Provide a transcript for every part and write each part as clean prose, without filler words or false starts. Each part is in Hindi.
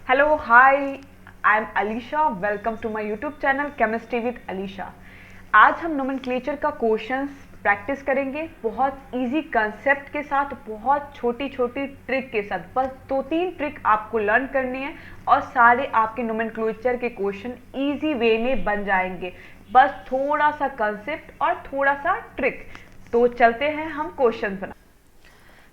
Hello hi, I am Alisha. Welcome to my YouTube channel chemistry with Alisha. आज हम नोमेनक्लेचर का क्वेश्चंस प्रैक्टिस करेंगे बहुत इजी कंसेप्ट के साथ, बहुत छोटी छोटी ट्रिक के साथ। बस 2-3 ट्रिक आपको लर्न करनी है और सारे आपके नोमेनक्लेचर के क्वेश्चन इजी वे में बन जाएंगे। बस थोड़ा सा कंसेप्ट और थोड़ा सा ट्रिक। तो चलते हैं हम क्वेश्चन बना।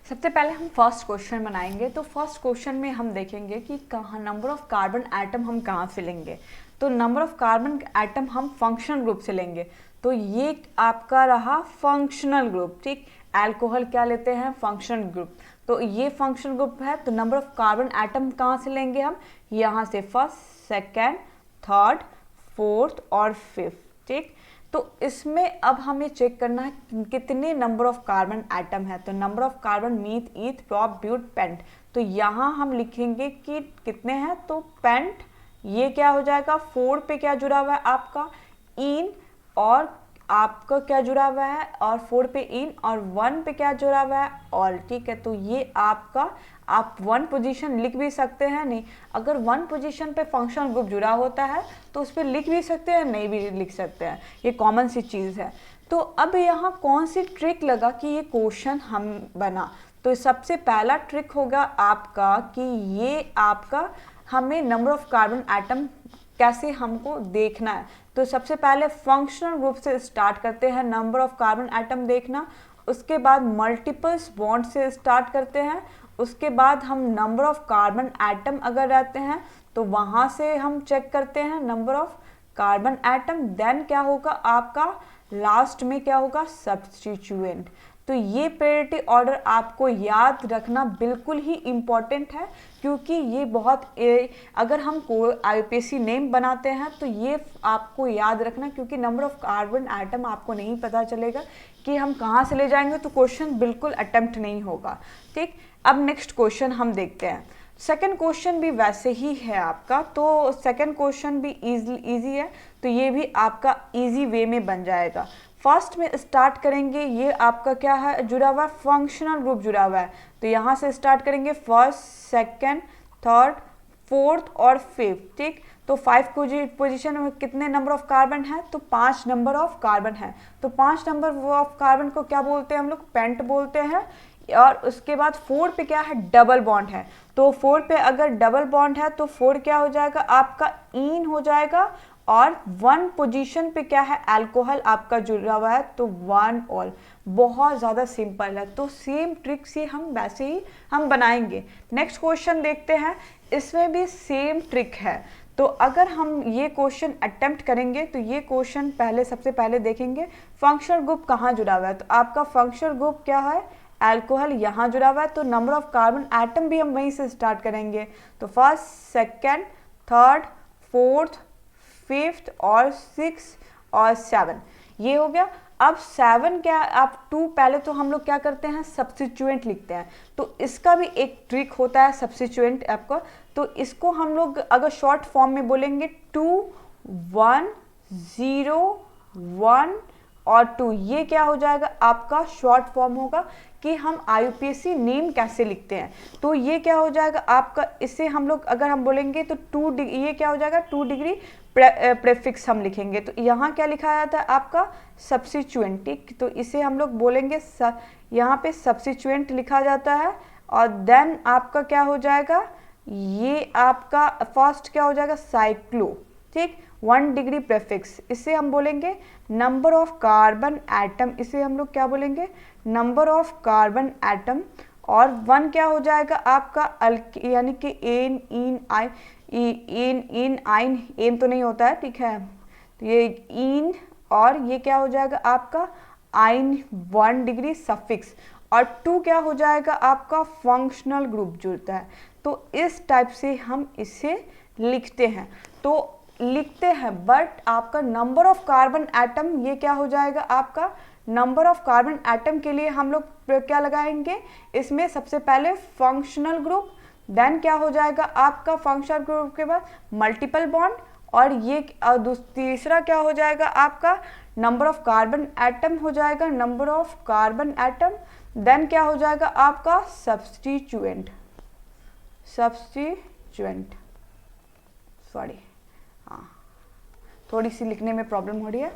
सबसे पहले हम फर्स्ट क्वेश्चन बनाएंगे। तो फर्स्ट क्वेश्चन में हम देखेंगे कि कहाँ नंबर ऑफ कार्बन एटम हम कहाँ से लेंगे। तो नंबर ऑफ कार्बन एटम हम फंक्शनल ग्रुप से लेंगे। तो ये आपका रहा फंक्शनल ग्रुप, ठीक। अल्कोहल क्या लेते हैं, फंक्शनल ग्रुप। तो ये फंक्शनल ग्रुप है। तो नंबर ऑफ कार्बन एटम कहाँ से लेंगे हम, यहाँ से फर्स्ट, सेकेंड, थर्ड, फोर्थ और फिफ्थ, ठीक। तो इसमें अब हमें चेक करना है कितने नंबर ऑफ कार्बन एटम है। तो number of carbon meth, eth, prop, but, pent. तो यहाँ हम लिखेंगे कि कितने हैं। तो पेंट ये क्या हो जाएगा, 4 पे क्या जुड़ा हुआ है आपका, इन, और आपका क्या जुड़ा हुआ है, और 4 पे इन, और 1 पे क्या जुड़ा हुआ है, ऑल, ठीक है। तो ये आपका, आप 1 पोजीशन लिख भी सकते हैं। नहीं, अगर 1 पोजीशन पे फंक्शनल ग्रुप जुड़ा होता है तो उस पर लिख भी सकते हैं, नहीं भी लिख सकते हैं, ये कॉमन सी चीज़ है। तो अब यहाँ कौन सी ट्रिक लगा कि ये क्वेश्चन हम बना। तो सबसे पहला ट्रिक होगा आपका कि ये आपका हमें नंबर ऑफ कार्बन एटम कैसे हमको देखना है। तो सबसे पहले फंक्शनल ग्रुप से स्टार्ट करते हैं नंबर ऑफ कार्बन एटम देखना। उसके बाद मल्टीपल्स बॉन्ड से स्टार्ट करते हैं। उसके बाद हम नंबर ऑफ कार्बन एटम अगर रहते हैं तो वहाँ से हम चेक करते हैं number of carbon atom. Then क्या होगा आपका, लास्ट में क्या होगा, सब्स्टिट्यूएंट। तो ये प्रायोरिटी ऑर्डर आपको याद रखना बिल्कुल ही इम्पॉर्टेंट है, क्योंकि ये बहुत अगर हम को आईपीसी नेम बनाते हैं तो ये आपको याद रखना, क्योंकि नंबर ऑफ कार्बन एटम आपको नहीं पता चलेगा कि हम कहाँ से ले जाएंगे तो क्वेश्चन बिल्कुल अटेम्प्ट नहीं होगा, ठीक। अब नेक्स्ट क्वेश्चन हम देखते हैं। सेकंड क्वेश्चन भी वैसे ही है आपका। तो सेकंड क्वेश्चन भी इजी है। तो ये भी आपका इजी वे में बन जाएगा। फर्स्ट में स्टार्ट करेंगे, ये आपका क्या है, जुड़ा हुआ फंक्शनल ग्रुप जुड़ा हुआ है। तो यहाँ से स्टार्ट करेंगे फर्स्ट, सेकंड, थर्ड, फोर्थ और फिफ्थ, ठीक। तो 5 पोजीशन में कितने नंबर ऑफ कार्बन है, तो 5 नंबर ऑफ कार्बन है। तो 5 नंबर ऑफ कार्बन को क्या बोलते हैं हम लोग, पेंट बोलते हैं। और उसके बाद 4 पे क्या है, डबल बॉन्ड है। तो 4 पे अगर डबल बॉन्ड है तो 4 क्या हो जाएगा आपका, इन हो जाएगा। और 1 पोजीशन पे क्या है, अल्कोहल आपका जुड़ा हुआ है, तो 1 ऑल। बहुत ज़्यादा सिंपल है। तो सेम ट्रिक से हम वैसे ही हम बनाएंगे। नेक्स्ट क्वेश्चन देखते हैं, इसमें भी सेम ट्रिक है। तो अगर हम ये क्वेश्चन अटेम्प्ट करेंगे तो ये क्वेश्चन सबसे पहले देखेंगे फंक्शनल ग्रुप कहाँ जुड़ा हुआ है। तो आपका फंक्शनल ग्रुप क्या है, अल्कोहल यहाँ जुड़ा हुआ है। तो नंबर ऑफ कार्बन एटम भी हम वहीं से स्टार्ट करेंगे। तो first, second, third, fourth, fifth और 6 और 7, ये हो गया। अब 7 क्या, आप 2 पहले तो हम लोग क्या करते हैं, सब्स्टिट्यूएंट लिखते हैं। तो इसका भी एक ट्रिक होता है सब्स्टिट्यूएंट आपका। तो इसको हम लोग अगर शॉर्ट फॉर्म में बोलेंगे 2 1 0 1 और 2, ये क्या हो जाएगा आपका शॉर्ट फॉर्म होगा कि हम आईयूपीएसी नेम कैसे लिखते हैं। तो ये क्या हो जाएगा आपका, इससे हम लोग अगर हम बोलेंगे तो 2 ये क्या हो जाएगा, 2 डिग्री प्रेफिक्स हम लिखेंगे। तो यहाँ क्या लिखा जाता है आपका, सब्स्टिट्यूएंट, ठीक। तो इसे हम लोग बोलेंगे यहाँ पे सब्स्टिट्यूएंट लिखा जाता है। और देन आपका क्या हो जाएगा, ये आपका फर्स्ट क्या हो जाएगा, साइक्लो, ठीक। 1 डिग्री प्रेफिक्स, इसे हम बोलेंगे नंबर ऑफ कार्बन एटम। इसे हम लोग क्या बोलेंगे, नंबर ऑफ कार्बन एटम। और 1 क्या हो जाएगा आपका यानी कि एन, इन, आई, इन आइन, एन तो नहीं होता है, ठीक है। तो ये इन, और ये क्या हो जाएगा आपका आइन, 1 डिग्री सफिक्स। और 2 क्या हो जाएगा आपका फंक्शनल ग्रुप जुड़ता है। तो इस टाइप से हम इसे लिखते हैं। तो लिखते हैं, बट आपका नंबर ऑफ कार्बन एटम ये क्या हो जाएगा आपका, नंबर ऑफ कार्बन एटम के लिए हम लोग क्या लगाएंगे, इसमें सबसे पहले फंक्शनल ग्रुप। देन क्या हो जाएगा आपका फंक्शनल ग्रुप के बाद मल्टीपल बॉन्ड। और ये तीसरा क्या हो जाएगा आपका, नंबर ऑफ कार्बन एटम हो जाएगा, number of carbon atom. Then क्या हो जाएगा आपका सब्स्टिट्यूएंट, सॉरी, हाँ थोड़ी सी लिखने में प्रॉब्लम हो रही है।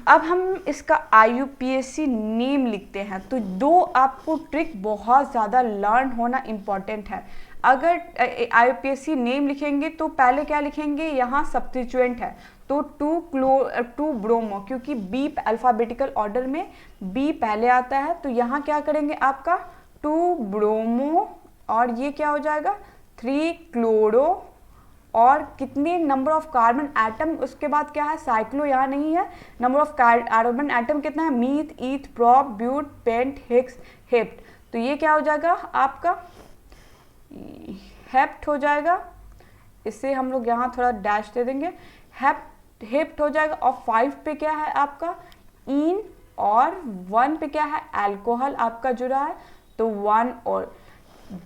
अब हम इसका IUPAC नेम लिखते हैं। तो दो आपको ट्रिक बहुत ज़्यादा लर्न होना इम्पॉर्टेंट है। अगर IUPAC नेम लिखेंगे तो पहले क्या लिखेंगे, यहाँ सब्स्टिट्यूएंट है तो 2 ब्रोमो, क्योंकि बी अल्फ़ाबेटिकल ऑर्डर में बी पहले आता है, तो यहाँ क्या करेंगे आपका 2 ब्रोमो और ये क्या हो जाएगा 3 क्लोरो और कितने नंबर ऑफ कार्बन एटम, उसके बाद क्या है साइक्लो, यहाँ नहीं है, नंबर ऑफ कार्बन एटम कितना है, meth, eth, prop, but, pent, hex, hept. तो ये क्या हो जाएगा आपका हेप्ट हो जाएगा, इससे हम लोग यहाँ थोड़ा डैश दे देंगे, हेप्ट हो जाएगा। और 5 पे क्या है आपका इन और 1 पे क्या है अल्कोहल आपका जुड़ा है, तो 1 और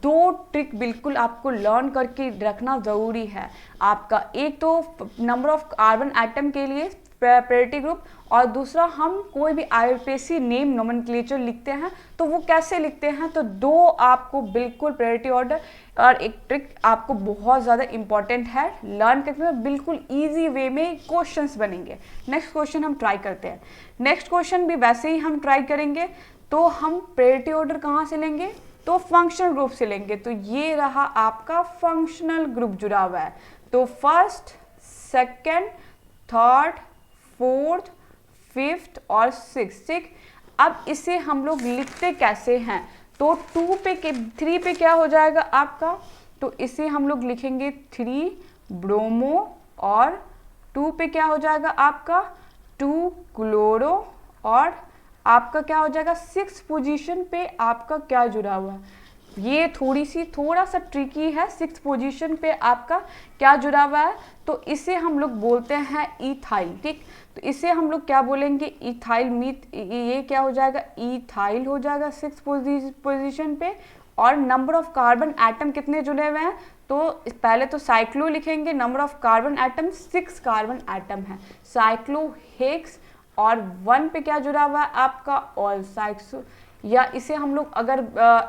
2 ट्रिक बिल्कुल आपको लर्न करके रखना ज़रूरी है आपका। एक तो नंबर ऑफ कार्बन एटम के लिए प्रायोरिटी ग्रुप, और दूसरा हम कोई भी IUPAC नेम नोमेनक्लेचर लिखते हैं तो वो कैसे लिखते हैं, तो 2 आपको बिल्कुल प्रायोरिटी ऑर्डर और एक ट्रिक आपको बहुत ज़्यादा इंपॉर्टेंट है लर्न करने में, बिल्कुल ईजी वे में क्वेश्चंस बनेंगे। नेक्स्ट क्वेश्चन हम ट्राई करते हैं। नेक्स्ट क्वेश्चन भी वैसे ही हम ट्राई करेंगे, तो हम प्रायोरिटी ऑर्डर कहाँ से लेंगे, तो फंक्शनल ग्रुप से लेंगे। तो ये रहा आपका फंक्शनल ग्रुप जुड़ा हुआ है, तो first, second, third, fourth, fifth और सिक्स। अब इसे हम लोग लिखते कैसे हैं, तो 3 पे क्या हो जाएगा आपका, तो इसे हम लोग लिखेंगे 3 ब्रोमो और 2 पे क्या हो जाएगा आपका 2 क्लोरो और आपका क्या हो जाएगा 6 पोजीशन पे आपका क्या जुड़ा हुआ है, ये थोड़ा सा ट्रिकी है। 6 पोजीशन पे आपका क्या जुड़ा हुआ है, तो इसे हम लोग बोलते हैं इथाइल, ठीक। तो इसे हम लोग क्या बोलेंगे इथाइल मीथ, ये क्या हो जाएगा इथाइल हो जाएगा 6 पोजीशन पे। और नंबर ऑफ कार्बन एटम कितने जुड़े हुए हैं, तो पहले तो साइक्लो लिखेंगे, number of carbon atom 6 carbon atom है, साइक्लो हेक्स, और 1 पे क्या जुड़ा हुआ है आपका ऑल साइक्लो, या इसे हम लोग अगर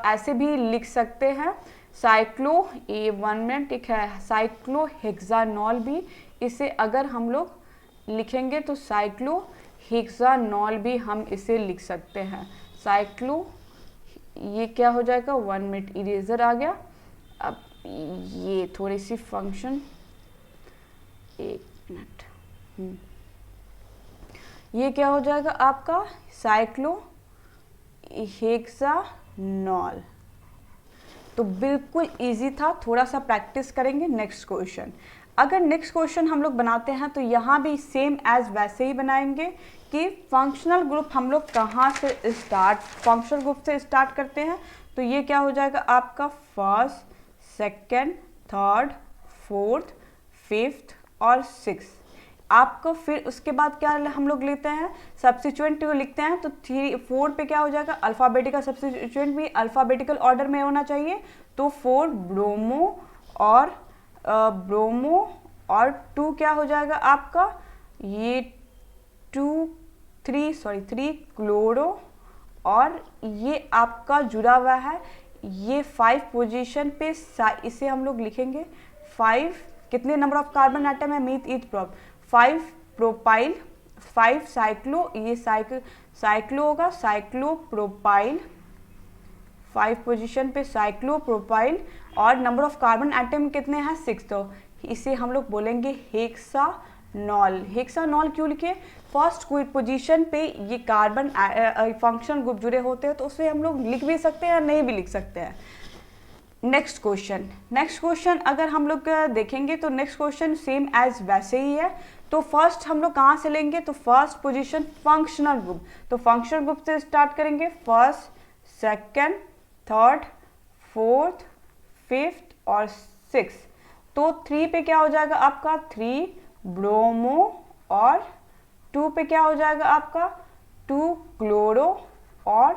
ऐसे भी लिख सकते हैं साइक्लो A1 में, ठीक है, साइक्लो हेक्सानॉल भी, इसे अगर हम लोग लिखेंगे तो साइक्लो हेक्सानॉल भी हम इसे लिख सकते हैं, साइक्लो, ये क्या हो जाएगा 1 मिनट इरेजर आ गया। अब ये थोड़ी सी फंक्शन, 1 मिनट, ये क्या हो जाएगा आपका साइक्लो हेक्सानॉल। तो बिल्कुल इजी था, थोड़ा सा प्रैक्टिस करेंगे। नेक्स्ट क्वेश्चन, अगर नेक्स्ट क्वेश्चन हम लोग बनाते हैं तो यहाँ भी सेम एज वैसे ही बनाएंगे कि फंक्शनल ग्रुप हम लोग कहाँ से स्टार्ट, फंक्शनल ग्रुप से स्टार्ट करते हैं। तो ये क्या हो जाएगा आपका first, second, third, fourth, fifth और सिक्स। आपको फिर उसके बाद क्या हम लोग लेते हैं सब्स्टिट्यूएंट लिखते हैं, तो 4 पे क्या हो जाएगा अल्फ़ाबेटिकल, सब्स्टिट्यूएंट भी अल्फ़ाबेटिकल ऑर्डर में होना चाहिए, तो 4 ब्रोमो और 2 क्या हो जाएगा आपका ये 3 क्लोरो, और ये आपका जुड़ा हुआ है ये 5 पोजीशन पे, इसे हम लोग लिखेंगे 5, कितने नंबर ऑफ कार्बन एटम है meth, eth, prop, 5 propyl, 5 cyclo, ये साइक्लो होगा, साइक्लो प्रोपाइल, 5 पोजीशन पे साइक्लो प्रोपाइल, और नंबर ऑफ कार्बन एटम कितने हैं 6, तो इसे हम लोग बोलेंगे हेक्सानॉल। हेक्सानॉल क्यों लिखे, फर्स्ट कोई पोजीशन पे ये कार्बन फंक्शन ग्रुप जुड़े होते हैं, तो उसे हम लोग लिख भी सकते हैं या नहीं भी लिख सकते हैं। नेक्स्ट क्वेश्चन अगर हम लोग देखेंगे तो नेक्स्ट क्वेश्चन सेम एज वैसे ही है। तो फर्स्ट हम लोग कहाँ से लेंगे, तो फर्स्ट पोजीशन फंक्शनल ग्रुप, तो फंक्शनल ग्रुप से स्टार्ट करेंगे, first, second, third, fourth, fifth और सिक्स। तो 3 पे क्या हो जाएगा आपका 3 ब्रोमो, और 2 पे क्या हो जाएगा आपका 2 क्लोरो, और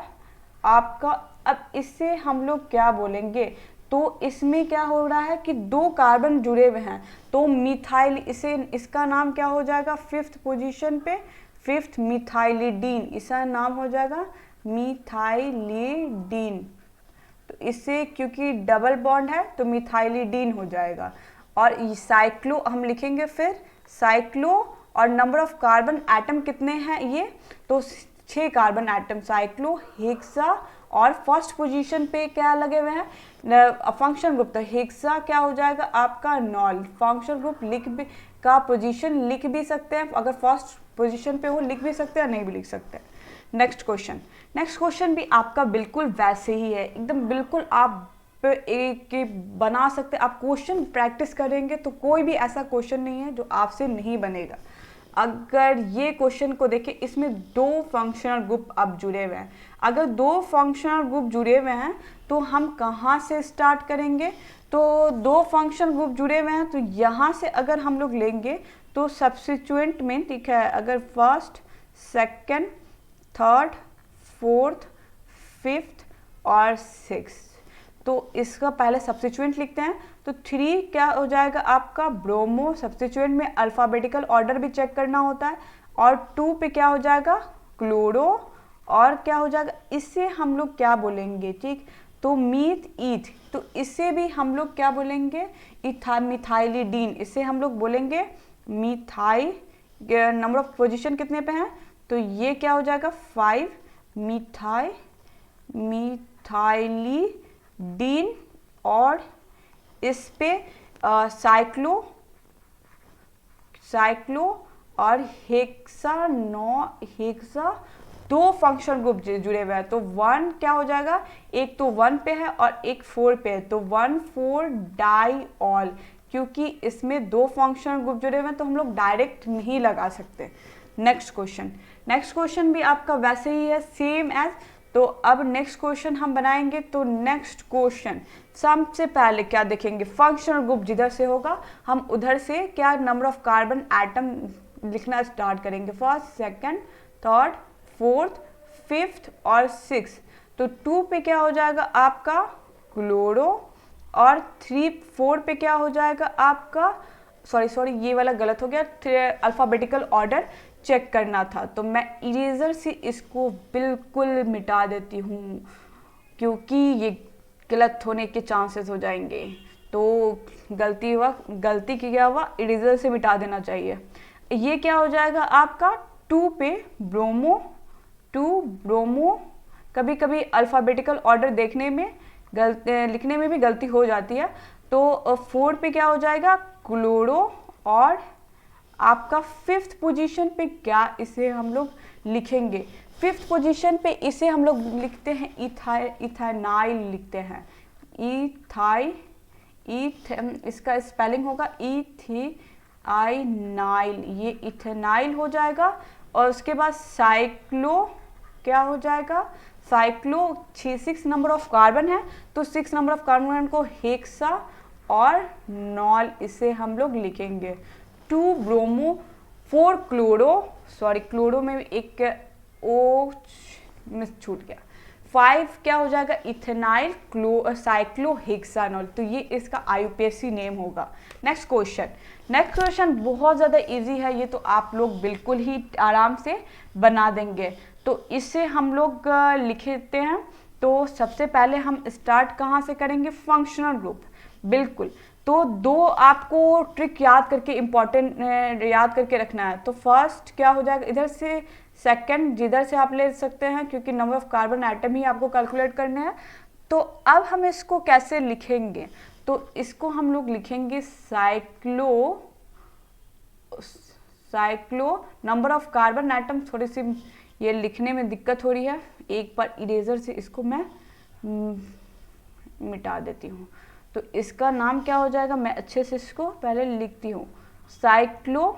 आपका अब इससे हम लोग क्या बोलेंगे, तो इसमें क्या हो रहा है कि 2 कार्बन जुड़े हुए हैं, तो मिथाइल, इसे इसका नाम क्या हो जाएगा 5th पोजीशन पे 5th मिथाइलिडीन, इसका नाम हो जाएगा मिथाइलिडीन। तो इससे क्योंकि डबल बॉन्ड है तो मिथाइलिडीन हो जाएगा। और साइक्लो हम लिखेंगे, फिर साइक्लो और नंबर ऑफ कार्बन एटम कितने हैं ये, तो 6 कार्बन एटम साइक्लो हेक्सा। और फर्स्ट पोजीशन पे क्या लगे हुए हैं फंक्शन ग्रुप, तो हेक्सा क्या हो जाएगा आपका नॉल। फंक्शन ग्रुप लिख भी का पोजीशन लिख भी सकते हैं, अगर फर्स्ट पोजीशन पे हो लिख भी सकते हैं, नहीं भी लिख सकते हैं। नेक्स्ट क्वेश्चन भी आपका बिल्कुल वैसे ही है, एकदम बिल्कुल आप एक बना सकते। आप क्वेश्चन प्रैक्टिस करेंगे तो कोई भी ऐसा क्वेश्चन नहीं है जो आपसे नहीं बनेगा। अगर ये क्वेश्चन को देखें, इसमें 2 फंक्शनल ग्रुप अब जुड़े हुए हैं। अगर 2 फंक्शनल ग्रुप जुड़े हुए हैं तो हम कहाँ से स्टार्ट करेंगे, तो 2 फंक्शनल ग्रुप जुड़े हुए हैं तो यहाँ से अगर हम लोग लेंगे तो सब्स्टिट्यूएंट में, ठीक है, अगर first, second, third, fourth, fifth और सिक्स, तो इसका पहले सब्स्टिट्यूएंट लिखते हैं। तो 3 क्या हो जाएगा आपका ब्रोमो, सब्स्टिट्यूएंट में अल्फ़ाबेटिकल ऑर्डर भी चेक करना होता है। और 2 पे क्या हो जाएगा क्लोरो, और क्या हो जाएगा, इससे हम लोग क्या बोलेंगे, ठीक, तो मीथ ईथ, तो इससे भी हम लोग क्या बोलेंगे मिथाइलिडीन, इससे हम लोग बोलेंगे मिथाई। नंबर ऑफ पोजीशन कितने पे हैं, तो ये क्या हो जाएगा 5 मिथाइलिडीन। और इस पे साइक्लो और हेक्सा 2 फंक्शनल ग्रुप जुड़े हुए हैं। तो 1 क्या हो जाएगा, एक तो 1 पे है और एक 4 पे है, तो 1,4 डाइऑल। क्योंकि इसमें 2 फंक्शनल ग्रुप जुड़े हुए हैं तो हम लोग डायरेक्ट नहीं लगा सकते। नेक्स्ट क्वेश्चन भी आपका वैसे ही है, सेम एज। तो अब नेक्स्ट क्वेश्चन हम बनाएंगे। तो नेक्स्ट क्वेश्चन सबसे पहले क्या देखेंगे, फंक्शनल ग्रुप जिधर से होगा हम उधर से क्या नंबर ऑफ कार्बन एटम लिखना स्टार्ट करेंगे, first, second, third, fourth, fifth और सिक्स। तो 2 पे क्या हो जाएगा आपका क्लोरो, और 4 पे क्या हो जाएगा आपका, सॉरी ये वाला गलत हो गया, अल्फ़ाबेटिकल ऑर्डर चेक करना था। तो मैं इरेजर से इसको बिल्कुल मिटा देती हूँ क्योंकि ये गलत होने के चांसेस हो जाएंगे। तो गलती किया हुआ इरेजर से मिटा देना चाहिए। ये क्या हो जाएगा आपका 2 पे ब्रोमो। कभी कभी अल्फ़ाबेटिकल ऑर्डर लिखने में भी गलती हो जाती है। तो 4 पे क्या हो जाएगा क्लोरो, और आपका 5th पोजीशन पे क्या इसे हम लोग लिखेंगे, 5th पोजीशन पे इसे हम लोग लिखते हैं इथेनाइल लिखते हैं, इसका स्पेलिंग होगा इथेनाइल, ये इथेनाइल हो जाएगा। और उसके बाद साइक्लो क्या हो जाएगा, साइक्लो 6 नंबर ऑफ कार्बन है तो 6 नंबर ऑफ कार्बन को हेक्सा और नॉल इसे हम लोग लिखेंगे। 2 ब्रोमो, 4 क्लोरो, सॉरी क्लोरो में एक ओ मिस छूट गया, 5 क्या हो जाएगा इथेनाइल साइक्लोहेक्सानॉल। तो ये इसका IUPAC नेम होगा। नेक्स्ट क्वेश्चन बहुत ज़्यादा इजी है, ये तो आप लोग बिल्कुल ही आराम से बना देंगे। तो इसे हम लोग लिखते हैं। तो सबसे पहले हम स्टार्ट कहाँ से करेंगे, फंक्शनल ग्रुप, बिल्कुल। तो 2 आपको ट्रिक याद करके रखना है। तो फर्स्ट क्या हो जाएगा इधर से, सेकंड जिधर से आप ले सकते हैं क्योंकि नंबर ऑफ कार्बन एटम ही आपको कैलकुलेट करने हैं। तो अब हम इसको कैसे लिखेंगे, तो इसको हम लोग लिखेंगे cyclo number of carbon atom. थोड़ी सी ये लिखने में दिक्कत हो रही है, एक बार इरेजर से इसको मैं मिटा देती हूँ। तो इसका नाम क्या हो जाएगा, मैं अच्छे से इसको पहले लिखती हूँ, साइक्लो,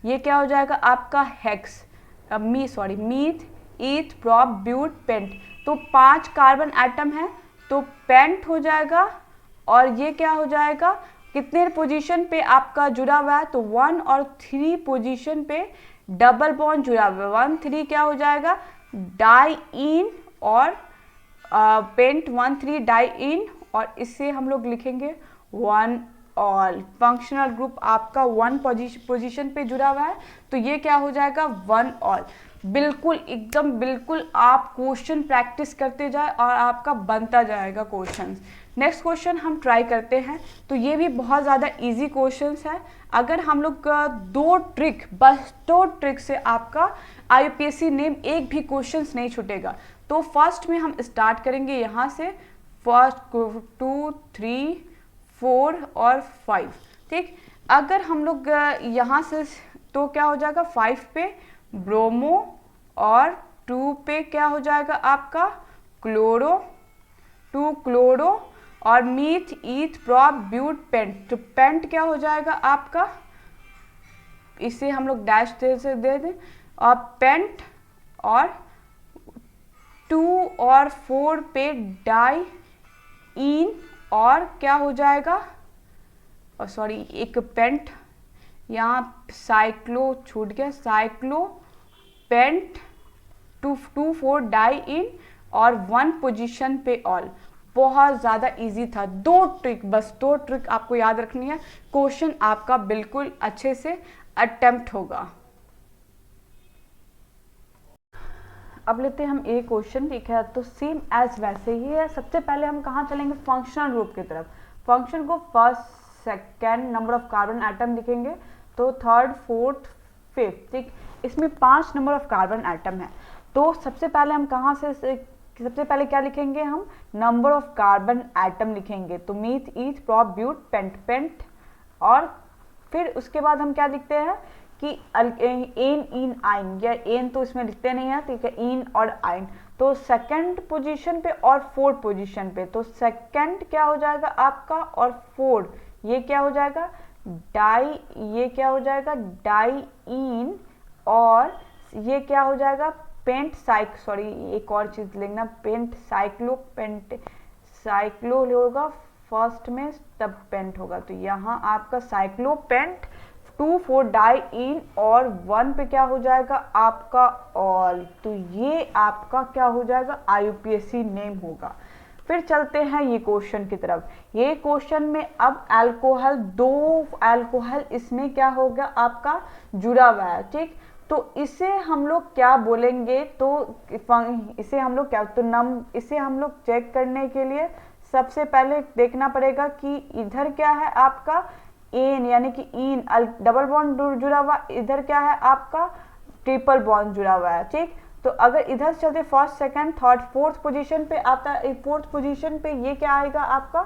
ये क्या हो जाएगा आपका hex, meth eth prop but pent. तो 5 कार्बन एटम है तो पेंट हो जाएगा। और ये क्या हो जाएगा, कितने पोजीशन पे आपका जुड़ा हुआ है, तो 1 और 3 पोजीशन पे डबल बॉन्ड जुड़ा हुआ है। 1 3 क्या हो जाएगा डाई इन, और पेंट 1 3 डाई इन, और इससे हम लोग लिखेंगे 1 ऑल। फंक्शनल ग्रुप आपका 1 पोजीशन पे जुड़ा हुआ है तो ये क्या हो जाएगा 1 ऑल। बिल्कुल एकदम बिल्कुल आप क्वेश्चन प्रैक्टिस करते जाए और आपका बनता जाएगा क्वेश्चन। नेक्स्ट क्वेश्चन हम ट्राई करते हैं। तो ये भी बहुत ज़्यादा इजी क्वेश्चन है। अगर हम लोग बस दो ट्रिक से आपका IUPAC नेम एक भी क्वेश्चन नहीं छूटेगा। तो फर्स्ट में हम स्टार्ट करेंगे यहाँ से, फर्स्ट 2 3 4 और 5, ठीक। अगर हम लोग यहाँ से, तो क्या हो जाएगा 5 पे ब्रोमो और 2 पे क्या हो जाएगा आपका क्लोरो, 2 क्लोरो और meth eth prop but pent. तो पेंट क्या हो जाएगा आपका, इसे हम लोग डैश से दे दें, और पेंट और 2 और 4 पे डाई इन और क्या हो जाएगा, सॉरी एक पेंट यहाँ साइक्लो छूट गया, साइक्लो पेंट 2 4 डाई इन और 1 पोजीशन पे ऑल। बहुत ज़्यादा इजी था। 2 ट्रिक, बस 2 ट्रिक आपको याद रखनी है, क्वेश्चन आपका बिल्कुल अच्छे से अटेम्प्ट होगा। अब लेते हैं हम एक क्वेश्चन, ठीक है। तो सेम एज वैसे ही है। सबसे पहले हम कहाँ चलेंगे, फंक्शनल ग्रुप की तरफ। Function group first second number of carbon atom लिखेंगे, तो थर्ड फोर्थ फिफ्थ, ठीक। इसमें 5 नंबर ऑफ कार्बन एटम है। तो सबसे पहले हम कहाँ से, सबसे पहले क्या लिखेंगे हम, नंबर ऑफ कार्बन एटम लिखेंगे। तो meth eth prop but pent pent, और फिर उसके बाद हम क्या लिखते हैं कि एन इन आइन, या एन तो इसमें लिखते नहीं है, ठीक है, इन और आइन। तो सेकंड पोजीशन पे और फोर्थ पोजीशन पे, तो सेकंड क्या हो जाएगा आपका और फोर्थ, ये क्या हो जाएगा डाई, ये क्या हो जाएगा डाई इन, और ये क्या हो जाएगा पेंट सॉरी एक और चीज लिखना, पेंट साइक्लो, पेंट साइक्लो होगा फर्स्ट में, तब पेंट होगा। तो यहाँ आपका साइक्लो पेंट 2 4 डाई इन और 1 पे क्या हो जाएगा आपका ऑल। तो ये आपका क्या हो जाएगा IUPAC नेम होगा। फिर चलते हैं ये क्वेश्चन की तरफ। ये क्वेश्चन में अब अल्कोहल, 2 अल्कोहल इसमें क्या होगा आपका जुड़ा हुआ है, ठीक। तो इसे हम लोग क्या बोलेंगे, तो इसे हम लोग क्या, तो इसे हम लोग चेक करने के लिए सबसे पहले देखना पड़ेगा कि इधर क्या है आपका एन, यानी कि इन डबल बॉन्ड जुड़ा हुआ, इधर क्या है आपका ट्रिपल बॉन्ड जुड़ा हुआ है, ठीक। तो अगर इधर चलते first second third fourth position पे आता है, फोर्थ पोजीशन पे ये क्या आएगा आपका,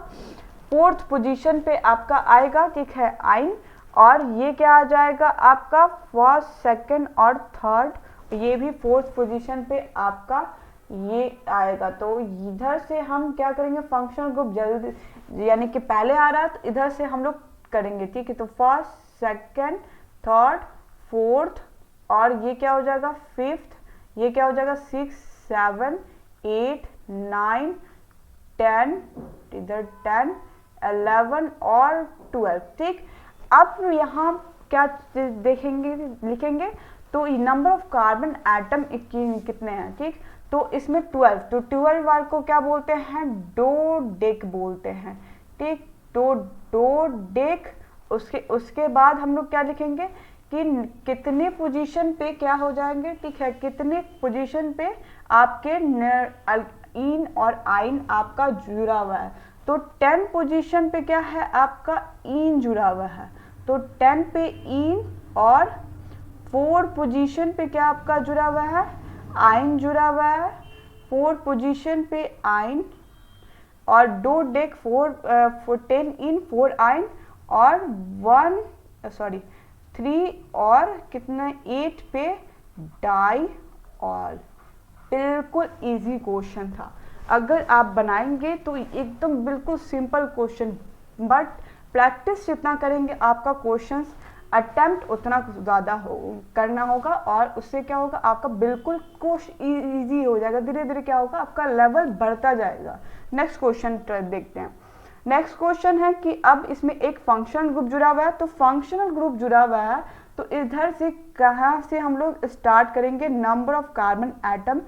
फोर्थ पोजीशन पे आपका आएगा, ठीक है, आइन, और ये क्या आ जाएगा आपका फर्स्ट सेकंड और थर्ड, ये भी फोर्थ पोजीशन पे आपका ये आएगा। तो इधर से हम क्या करेंगे, फंक्शनल ग्रुप जल्दी, यानी कि पहले आ रहा है तो इधर से हम लोग करेंगे, ठीक है। तो फर्स्ट सेकंड थर्ड फोर्थ, और ये क्या हो जाएगा फिफ्थ, ये क्या हो जाएगा 6 7 8 9 10, इधर 10 11 और 12, ठीक। अब यहाँ क्या देखेंगे, लिखेंगे, तो नंबर ऑफ कार्बन एटम कितने हैं, ठीक। तो इसमें 12, तो 12 वाले को क्या बोलते हैं, डोडेक बोलते हैं, ठीक। तो डोडेक, उसके बाद हम लोग क्या लिखेंगे कि कितने पोजीशन पे क्या हो जाएंगे, ठीक है, कितने पोजीशन पे आपके इन और आइन आपका जुड़ा हुआ है। तो 10 पोजीशन पे क्या है आपका इन जुड़ा हुआ है, तो 10 पे इन, और 4 पोजीशन पे क्या आपका जुड़ा हुआ है, आइन जुड़ा हुआ है, 4 पोजीशन पे आइन, और दो डेक 10 इन 4 आइन, और 3 और कितना 8 पे डाई ऑल। बिल्कुल इजी क्वेश्चन था। अगर आप बनाएंगे तो एकदम बिल्कुल सिंपल क्वेश्चन, बट प्रैक्टिस जितना करेंगे आपका क्वेश्चंस अटेम्प्ट उतना ज़्यादा करना होगा, और उससे क्या होगा आपका बिल्कुल क्वेश्चन ईजी हो जाएगा। धीरे धीरे क्या होगा आपका लेवल बढ़ता जाएगा। नेक्स्ट क्वेश्चन देखते हैं। नेक्स्ट क्वेश्चन है कि अब इसमें एक फंक्शनल ग्रुप जुड़ा हुआ है, तो फंक्शनल ग्रुप जुड़ा हुआ है तो इधर से कहाँ से हम लोग स्टार्ट करेंगे, नंबर ऑफ कार्बन एटम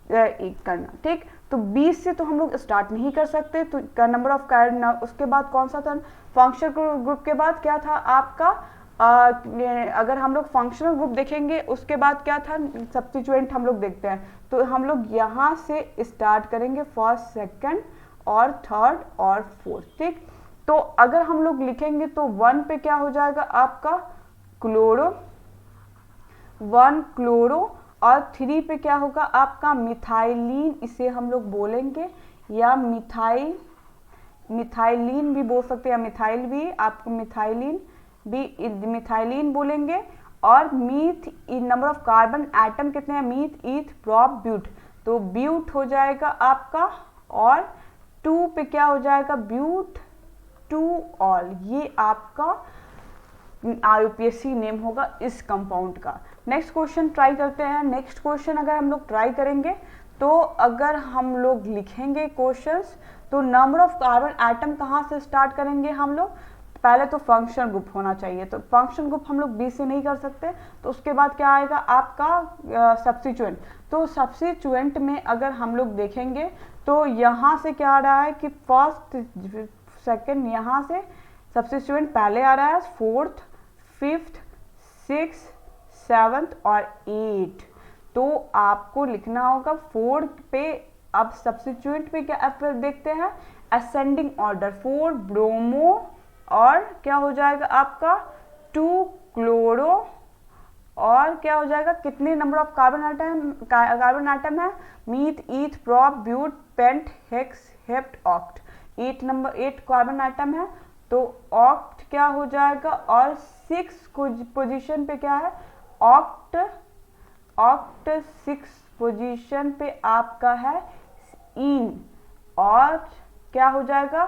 करना, ठीक। तो 20 से तो हम लोग स्टार्ट नहीं कर सकते, तो नंबर ऑफ कार्बन, उसके बाद कौन सा था फंक्शनल ग्रुप के बाद क्या था आपका अगर हम लोग फंक्शनल ग्रुप देखेंगे उसके बाद क्या था, सब्स्टिट्यूएंट हम लोग देखते हैं, तो हम लोग यहाँ से स्टार्ट करेंगे फर्स्ट, सेकंड और थर्ड और फोर्थ, ठीक। तो अगर हम लोग लिखेंगे तो 1 पे क्या हो जाएगा आपका क्लोरो, 1 क्लोरो, और 3 पे क्या होगा आपका मिथाइलिन, इसे हम लोग बोलेंगे, या मिथाइलिन भी बोल सकते हैं, या मिथाइल भी, आपको मिथाइलिन बोलेंगे। और myth, number of carbon atom कितने हैं, मीथ, ईथ, प्रोप, ब्यूट, तो ब्यूट हो जाएगा आपका, और 2 पे क्या हो जाएगा ब्यूट 2 ऑल, ये आपका आईयूपीएसी नेम होगा इस कंपाउंड का। नेक्स्ट क्वेश्चन ट्राई करते हैं। नेक्स्ट क्वेश्चन अगर हम लोग ट्राई करेंगे तो अगर हम लोग लिखेंगे क्वेश्चंस, तो नंबर ऑफ कार्बन एटम कहाँ से स्टार्ट करेंगे हम लोग, पहले तो फंक्शनल ग्रुप होना चाहिए, तो फंक्शनल ग्रुप हम लोग बी से नहीं कर सकते, तो उसके बाद क्या आएगा आपका सब्स्टिट्यूएंट। तो सब्स्टिट्यूएंट में अगर हम लोग देखेंगे तो यहाँ से क्या आ रहा है कि फर्स्ट, सेकंड, यहाँ से सब्स्टिट्यूएंट पहले आ रहा है, फोर्थ, फिफ्थ, सिक्स, सेवन्थ और 8, तो आपको लिखना होगा 4 पे। अब सब्स्टिट्यूएंट पे क्या फिर देखते हैं असेंडिंग ऑर्डर, 4 ब्रोमो, और क्या हो जाएगा आपका 2 क्लोरो, और क्या हो जाएगा, कितने नंबर ऑफ कार्बन एटम है, meth, eth, prop, but, pent, hex, hept, oct, 8 carbon atom है, तो ऑक्ट क्या हो जाएगा, और 6 पोजीशन पे क्या है ऑक्ट 6 पोजीशन पे आपका है इन, और क्या हो जाएगा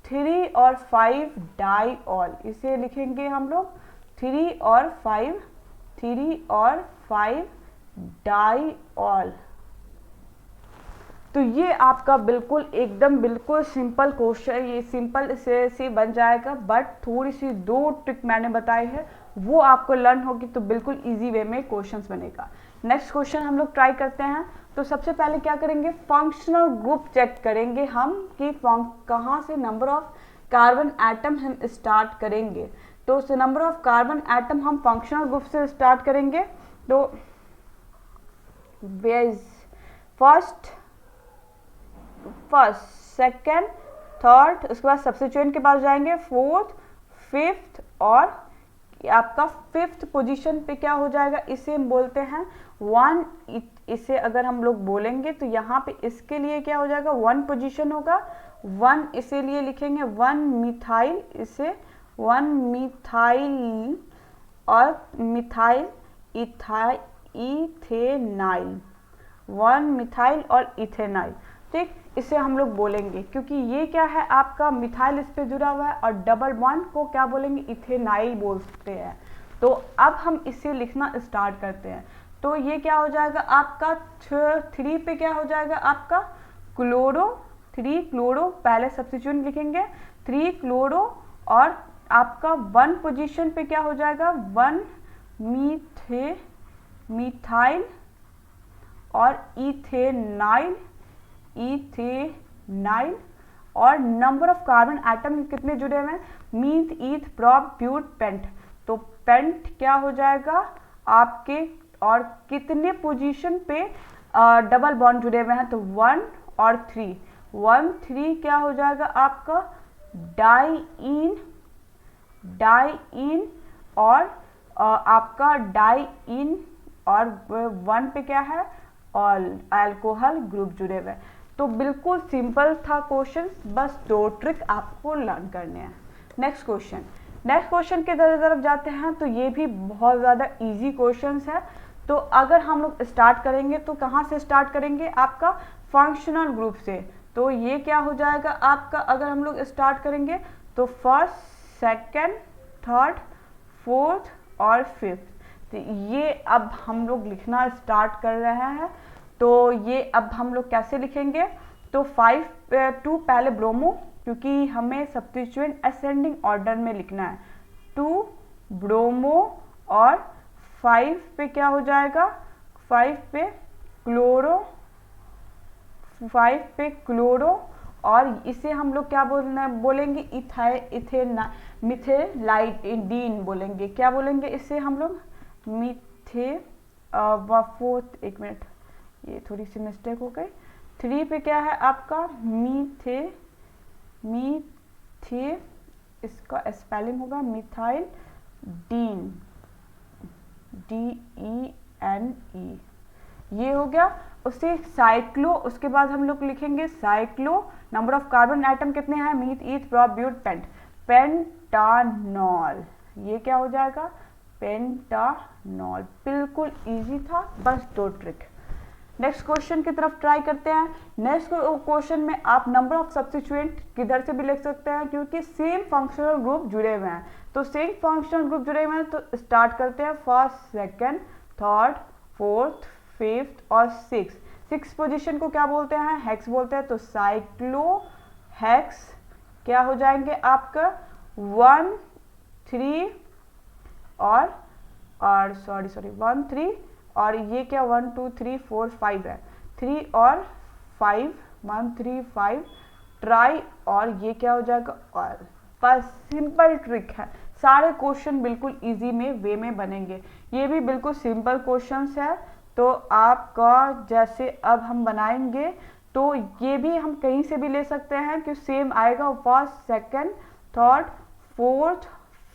3 और 5 डाई ऑल, इसे लिखेंगे हम लोग 3 और 5 डाई ऑल। तो ये आपका बिल्कुल एकदम बिल्कुल सिंपल क्वेश्चन, ये सिंपल से बन जाएगा, बट थोड़ी सी 2 ट्रिक मैंने बताई है वो आपको लर्न होगी तो बिल्कुल इजी वे में क्वेश्चंस बनेगा। नेक्स्ट क्वेश्चन हम लोग ट्राई करते हैं। तो सबसे पहले क्या करेंगे, फंक्शनल ग्रुप चेक करेंगे हम कि कहाँ से नंबर ऑफ कार्बन एटम हम स्टार्ट करेंगे। तो नंबर ऑफ कार्बन एटम हम फंक्शनल ग्रुप से स्टार्ट करेंगे। तो फर्स्ट, सेकंड, थर्ड, उसके बाद सब्स्टिट्यूएंट के पास जाएंगे, फोर्थ, फिफ्थ, और आपका 5th पोजीशन पे क्या हो जाएगा, इसे हम बोलते हैं 1, इसे अगर हम लोग बोलेंगे तो यहाँ पे इसके लिए क्या हो जाएगा 1 पोजीशन होगा, 1 इसे लिए लिखेंगे 1 मिथाइल, इसे 1 मिथाइल, और मिथाइल इथेनाइल, 1 मिथाइल और इथेनाइल, ठीक। इसे हम लोग बोलेंगे क्योंकि ये क्या है आपका मिथाइल इस पे जुड़ा हुआ है, और डबल बॉन्ड को क्या बोलेंगे इथेनाइल बोलते हैं। तो अब हम इसे लिखना स्टार्ट करते हैं। तो ये क्या हो जाएगा आपका 3 पे क्या हो जाएगा आपका क्लोरो, 3 क्लोरो, पहले सब्स्टिट्यूएंट लिखेंगे 3 क्लोरो, और आपका 1 पोजीशन पे क्या हो जाएगा 1 मिथाइल और इथेनाइल, और नंबर ऑफ कार्बन एटम कितने जुड़े हुए हैं, meth, eth, prop, but, pent, तो पेंट क्या हो जाएगा आपके, और कितने पोजीशन पे डबल बॉन्ड जुड़े हुए हैं, तो 1 और 3, 1 3 क्या हो जाएगा आपका डाई इन, और आपका डाई इन, और 1 पे क्या है ऑल अल्कोहल ग्रुप जुड़े हुए। तो बिल्कुल सिंपल था क्वेश्चन, बस 2 ट्रिक आपको लर्न करने हैं। नेक्स्ट क्वेश्चन के तरफ जाते हैं। तो ये भी बहुत ज़्यादा इजी क्वेश्चंस है। तो अगर हम लोग स्टार्ट करेंगे तो कहाँ से स्टार्ट करेंगे, आपका फंक्शनल ग्रुप से। तो ये क्या हो जाएगा आपका, अगर हम लोग स्टार्ट करेंगे तो फर्स्ट, सेकंड, थर्ड, फोर्थ और फिफ्थ। तो ये अब हम लोग लिखना स्टार्ट कर रहे हैं। तो ये अब हम लोग कैसे लिखेंगे, तो 2 पहले ब्रोमो, क्योंकि हमें सब्स्टिट्यूएंट असेंडिंग ऑर्डर में लिखना है, 2 ब्रोमो, और 5 पे क्या हो जाएगा, 5 पे क्लोरो, और इसे हम लोग क्या बोलेंगे मिथेलाइडीन बोलेंगे। क्या बोलेंगे इसे हम लोग? फोर्थ, एक मिनट, ये थोड़ी सी मिस्टेक हो गई। 3 पे क्या है आपका? मीथे, इसका स्पेलिंग होगा मिथाइल डीन, DENE, ये हो गया। उससे साइक्लो, उसके बाद हम लोग लिखेंगे cyclo, number of carbon atom कितने हैं? Meth, eth, prop, but, paint, पेंटानॉल, ये क्या हो जाएगा? पेंटानॉल। बिल्कुल इजी था, बस 2 ट्रिक। नेक्स्ट क्वेश्चन की तरफ ट्राई करते हैं। नेक्स्ट क्वेश्चन में आप नंबर ऑफ सब्स्टिट्यूएंट किधर से भी लिख सकते हैं, क्योंकि सेम फंक्शनल ग्रुप जुड़े हुए हैं। तो सेम फंक्शनल ग्रुप जुड़े हुए हैं तो स्टार्ट करते हैं। First, second, third, fourth, fifth और सिक्स। सिक्स पोजीशन को क्या बोलते हैं? हेक्स बोलते हैं। तो साइक्लो हेक्स क्या हो जाएंगे आपका? 1 3 और 1 3 और ये क्या 1 2 3 4 5 है, 3 और 5, 1 3 5 ट्राई, और ये क्या हो जाएगा? और बस सिंपल ट्रिक है। सारे क्वेश्चन बिल्कुल इजी में वे में बनेंगे। ये भी बिल्कुल सिंपल क्वेश्चंस है। तो आपका जैसे अब हम बनाएंगे तो ये भी हम कहीं से भी ले सकते हैं कि सेम आएगा। First, second, third, fourth,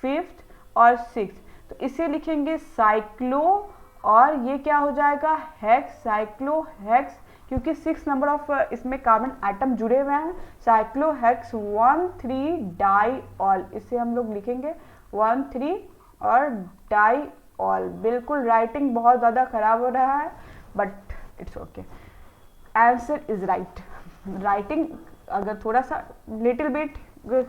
fifth और सिक्स। तो इसे लिखेंगे साइक्लो, और ये क्या हो जाएगा? हेक्स, साइक्लो हेक्स, क्योंकि 6 नंबर ऑफ इसमें कार्बन एटम जुड़े हुए हैं। साइक्लो हेक्स 1 3 डाई ऑल, इसे हम लोग लिखेंगे 1 3 और डाई ऑल। बिल्कुल राइटिंग बहुत ज़्यादा खराब हो रहा है, but it's okay, answer is right. Writing अगर थोड़ा सा लिटिल बिट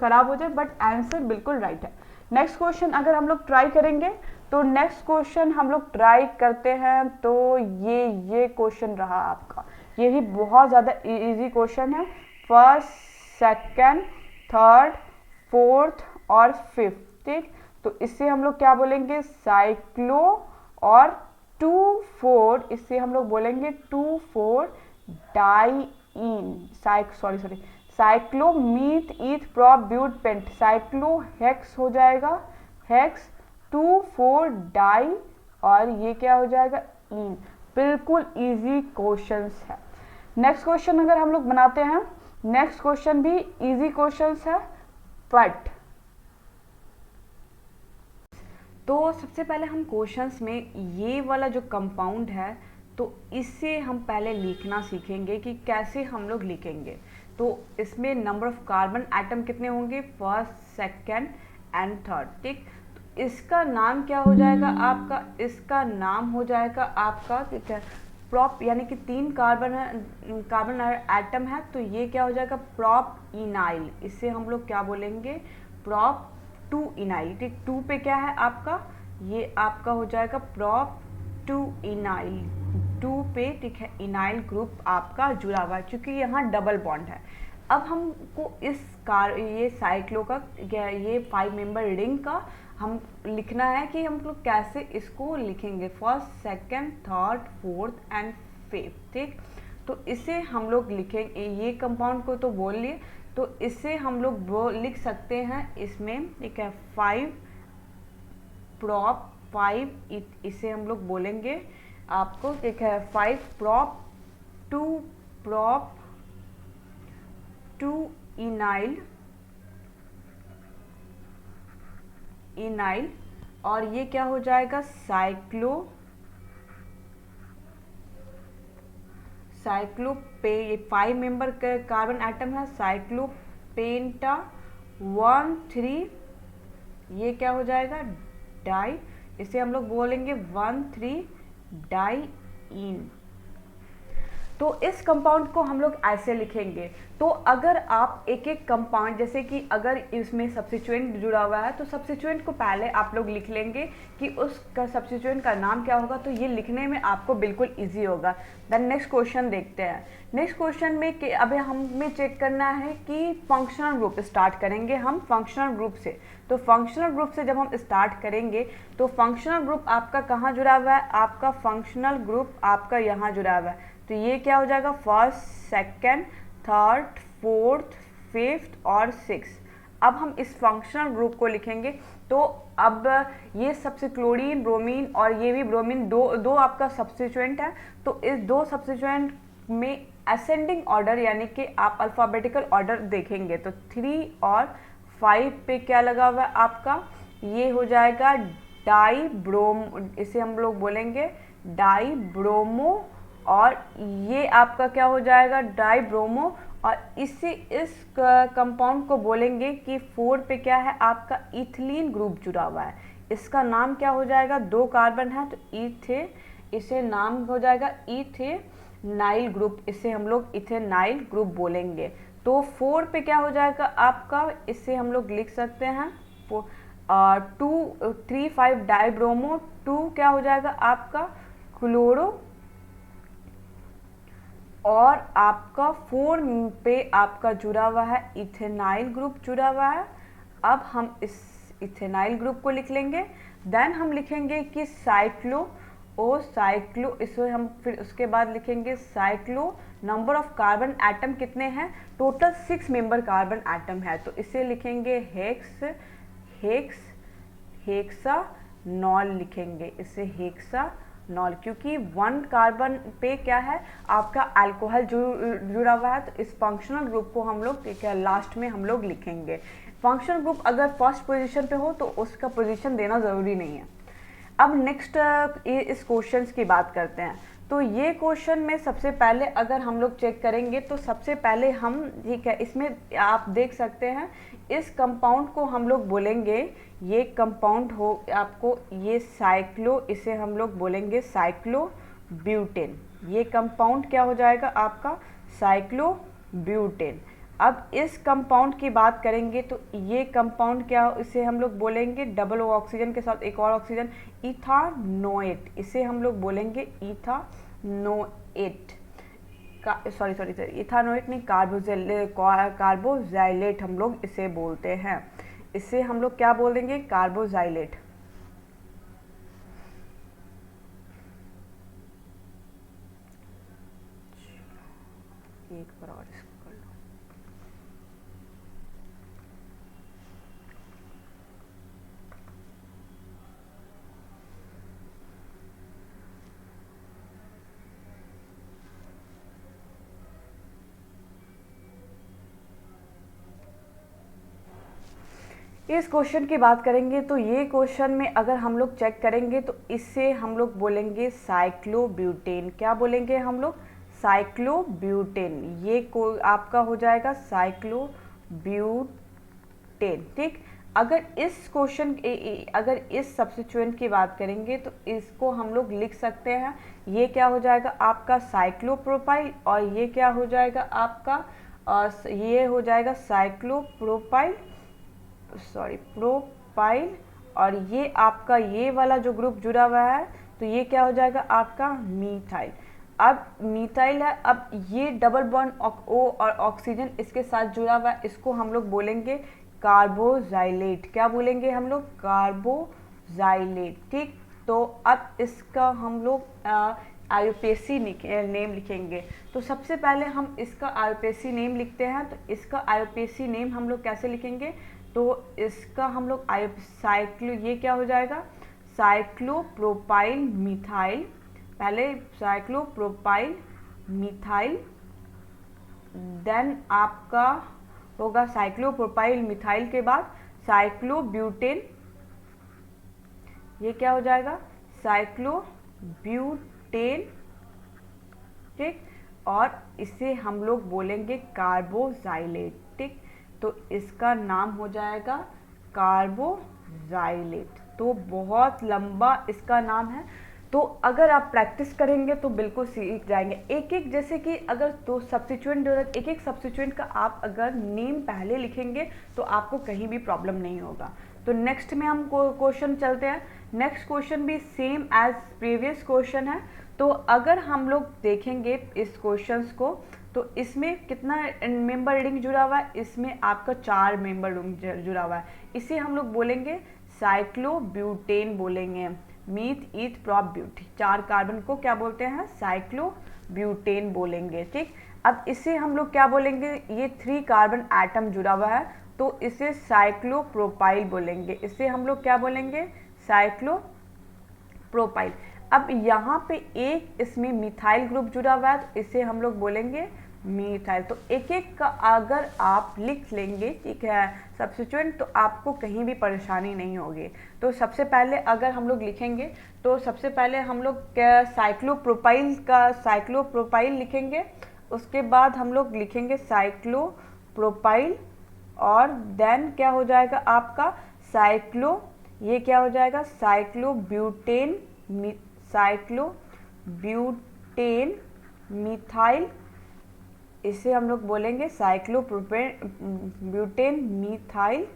खराब हो जाए, बट आंसर बिल्कुल राइट है। नेक्स्ट क्वेश्चन अगर हम लोग ट्राई करेंगे, तो नेक्स्ट क्वेश्चन हम लोग ट्राई करते हैं। तो ये क्वेश्चन रहा आपका, ये भी बहुत ज़्यादा इजी क्वेश्चन है। फर्स्ट, सेकंड, थर्ड, फोर्थ और फिफ्थ, ठीक। तो इससे हम लोग क्या बोलेंगे? साइक्लो, और 2,4 इससे हम लोग बोलेंगे 2,4 diene, cyclo meth eth prop but pent, cyclo hex हो जाएगा, हेक्स 2,4 डाई, और ये क्या हो जाएगा? इन। बिल्कुल इजी क्वेश्चंस है। नेक्स्ट क्वेश्चन अगर हम लोग बनाते हैं, नेक्स्ट क्वेश्चन भी इजी क्वेश्चंस है, बट तो सबसे पहले हम क्वेश्चंस में ये वाला जो कंपाउंड है, तो इसे हम पहले लिखना सीखेंगे कि कैसे हम लोग लिखेंगे। तो इसमें नंबर ऑफ कार्बन एटम कितने होंगे? फर्स्ट, सेकंड एंड थर्ड, ठीक। तो इसका नाम क्या हो जाएगा आपका? इसका नाम हो जाएगा आपका, ठीक है, प्रॉप, यानी कि 3 कार्बन एटम है, तो ये क्या हो जाएगा? प्रॉप इनाइल। इसे हम लोग क्या बोलेंगे? प्रॉप 2 इनाइल, ठीक। 2 पे क्या है आपका? ये आपका हो जाएगा प्रॉप 2 इनाइल, 2 पे, ठीक है, इनाइल ग्रुप आपका जुड़ा हुआ है, क्योंकि यहाँ डबल बॉन्ड है। अब हमको ये साइक्लो का, ये 5 मेंबर रिंग का हम लिखना है कि हम लोग कैसे इसको लिखेंगे। First, second, third, fourth and fifth, ठीक। तो इसे हम लोग लिखेंगे, ये कंपाउंड को तो बोल लिए, तो इसे हम लोग लिख सकते हैं इसमें, ठीक है, 5 प्रॉप 5, इसे हम लोग बोलेंगे आपको, ठीक है, 5 प्रॉप 2 प्रॉप 2 इनाइल, और ये क्या हो जाएगा? साइक्लो पे, ये 5 मेंबर कार्बन एटम है, साइक्लो पेंटा 1 3, ये क्या हो जाएगा? डाई, इसे हम लोग बोलेंगे 1 3 डाई इन। तो इस कंपाउंड को हम लोग ऐसे लिखेंगे। तो अगर आप एक एक कंपाउंड, जैसे कि अगर इसमें सब्स्टिट्यूएंट जुड़ा हुआ है, तो सब्स्टिट्यूएंट को पहले आप लोग लिख लेंगे कि उसका सब्स्टिट्यूएंट का नाम क्या होगा, तो ये लिखने में आपको बिल्कुल इजी होगा। देन नेक्स्ट क्वेश्चन देखते हैं। नेक्स्ट क्वेश्चन में कि अभी हमें चेक करना है कि फंक्शनल ग्रुप स्टार्ट करेंगे हम फंक्शनल ग्रुप से। तो फंक्शनल ग्रुप से जब हम स्टार्ट करेंगे, तो फंक्शनल ग्रुप आपका कहाँ जुड़ा हुआ है? आपका फंक्शनल ग्रुप आपका यहाँ जुड़ा हुआ है। तो ये क्या हो जाएगा? First, second, third, fourth, fifth और सिक्स। अब हम इस फंक्शनल ग्रुप को लिखेंगे। तो अब ये सबसे क्लोरीन, ब्रोमीन और ये भी ब्रोमीन, दो आपका सब्स्टिट्यूएंट है। तो इस दो सब्स्टिट्यूएंट में असेंडिंग ऑर्डर यानी कि आप अल्फ़ाबेटिकल ऑर्डर देखेंगे। तो 3 और 5 पे क्या लगा हुआ है आपका, ये हो जाएगा डाई ब्रोम, इसे हम लोग बोलेंगे डाई ब्रोमो, और ये आपका क्या हो जाएगा डाई ब्रोमो। और इस कंपाउंड को बोलेंगे कि 4 पे क्या है आपका इथिलीन ग्रुप जुड़ा हुआ है। इसका नाम क्या हो जाएगा, 2 कार्बन है तो इथे, इसे नाम हो जाएगा इथेनाइल ग्रुप, इसे हम लोग इथेनाइल ग्रुप बोलेंगे। तो 4 पे क्या हो जाएगा आपका, इससे हम लोग लिख सकते हैं 2,3,5 डाइब्रोमो, 2 क्या हो जाएगा आपका क्लोरो, और आपका 4 पे आपका जुड़ा हुआ है इथेनाइल ग्रुप जुड़ा हुआ है। अब हम इस इथेनाइल ग्रुप को लिख लेंगे। देन हम लिखेंगे कि साइक्लो, इसे हम फिर उसके बाद लिखेंगे cyclo, number of carbon atom कितने हैं, टोटल 6 मेंबर कार्बन एटम है। तो इसे लिखेंगे हेक्सानॉल लिखेंगे, इसे हेक्सानॉल, क्योंकि 1 कार्बन पे क्या है आपका अल्कोहल जुड़ा हुआ है। तो इस फंक्शनल ग्रुप को हम लोग क्या लास्ट में हम लोग लिखेंगे। फंक्शनल ग्रुप अगर फर्स्ट पोजीशन पे हो तो उसका पोजीशन देना ज़रूरी नहीं है। अब नेक्स्ट इस क्वेश्चंस की बात करते हैं। तो ये क्वेश्चन में सबसे पहले अगर हम लोग चेक करेंगे तो सबसे पहले हम, ठीक है, इसमें आप देख सकते हैं इस कंपाउंड को हम लोग बोलेंगे, ये कंपाउंड हो आपको ये साइक्लो, इसे हम लोग बोलेंगे साइक्लोब्यूटेन। ये कंपाउंड क्या हो जाएगा आपका साइक्लोब्यूटेन। अब इस कंपाउंड की बात करेंगे तो ये कंपाउंड क्या, इसे हम लोग बोलेंगे डबल ऑक्सीजन के साथ एक और ऑक्सीजन, इथानोएट, इसे हम लोग बोलेंगे इथानोएट सॉरी इथानोएट नहीं, कार्बोजाइलेट हम लोग इसे बोलते हैं। इसे हम लोग क्या बोल देंगे, कार्बोजाइलेट। एक बार और इसको कर लो। इस क्वेश्चन की बात करेंगे तो ये क्वेश्चन में अगर हम लोग चेक करेंगे तो इससे हम लोग बोलेंगे साइक्लोब्यूटेन। क्या बोलेंगे हम लोग, साइक्लोब्यूटेन। ये को आपका हो जाएगा साइक्लोब्यूटेन। ठीक, अगर इस क्वेश्चन अगर इस सब्स्टिट्यूएंट की बात करेंगे तो इसको हम लोग लिख सकते हैं, ये क्या हो जाएगा आपका साइक्लोप्रोपाइल, और ये क्या हो जाएगा आपका ये हो जाएगा साइक्लोप्रोपाइल प्रोपाइल, और ये आपका ये वाला जो ग्रुप जुड़ा हुआ है तो ये क्या हो जाएगा आपका मीथाइल। अब मीथाइल है, अब ये डबल बॉन्ड O और ऑक्सीजन इसके साथ जुड़ा हुआ है, इसको हम लोग बोलेंगे कार्बोजाइलेट। क्या बोलेंगे हम लोग, कार्बोजाइलेट। ठीक, तो अब इसका हम लोग आईयूपीएसी नेम लिखेंगे। तो सबसे पहले हम इसका आईयूपीएसी नेम लिखते हैं। तो इसका आईयूपीएसी नेम हम लोग कैसे लिखेंगे, तो इसका हम लोग साइक्लो, ये क्या हो जाएगा साइक्लोप्रोपाइल मिथाइल, पहले साइक्लोप्रोपाइल मिथाइल, देन आपका होगा साइक्लोप्रोपाइल मिथाइल के बाद साइक्लोब्यूटेन, ये क्या हो जाएगा साइक्लोब्यूटेन। ठीक, और इसे हम लोग बोलेंगे कार्बोजाइलेट। ठीक, तो इसका नाम हो जाएगा कार्बोजाइलेट। तो बहुत लंबा इसका नाम है, तो अगर आप प्रैक्टिस करेंगे तो बिल्कुल सीख जाएंगे। एक एक जैसे कि अगर दो सब्स्टिट्यूएंट, एक एक सब्स्टिट्यूएंट का आप अगर नेम पहले लिखेंगे तो आपको कहीं भी प्रॉब्लम नहीं होगा। तो नेक्स्ट में हम क्वेश्चन चलते हैं। नेक्स्ट क्वेश्चन भी सेम एज प्रीवियस क्वेश्चन है। तो अगर हम लोग देखेंगे इस क्वेश्चंस को तो इसमें कितना मेंबर रिंग जुड़ा हुआ है, इसमें आपका 4 मेंबर रिंग जुड़ा हुआ है। इसे हम लोग बोलेंगे साइक्लोब्यूटेन बोलेंगे, myth eth prop but, 4 carbon को क्या बोलते हैं साइक्लोब्यूटेन बोलेंगे। ठीक, अब इसे हम लोग क्या बोलेंगे, ये 3 कार्बन एटम जुड़ा हुआ है तो इसे साइक्लोप्रोपाइल बोलेंगे। इसे हम लोग क्या बोलेंगे, साइक्लोप्रोपाइल। अब यहाँ पे एक इसमें मिथाइल ग्रुप जुड़ा हुआ है तो इसे हम लोग बोलेंगे मिथाइल। तो एक एक का अगर आप लिख लेंगे, ठीक है, सब्स्टिट्यूएंट, तो आपको कहीं भी परेशानी नहीं होगी। तो सबसे पहले अगर हम लोग लिखेंगे तो सबसे पहले हम लोग साइक्लोप्रोपाइल लिखेंगे, उसके बाद हम लोग लिखेंगे साइक्लोप्रोपाइल और देन क्या हो जाएगा आपका ये क्या हो जाएगा, साइक्लोब्यूटेन मिथाइल, इसे हम लोग बोलेंगे साइक्लोब्यूटेन मिथाइल।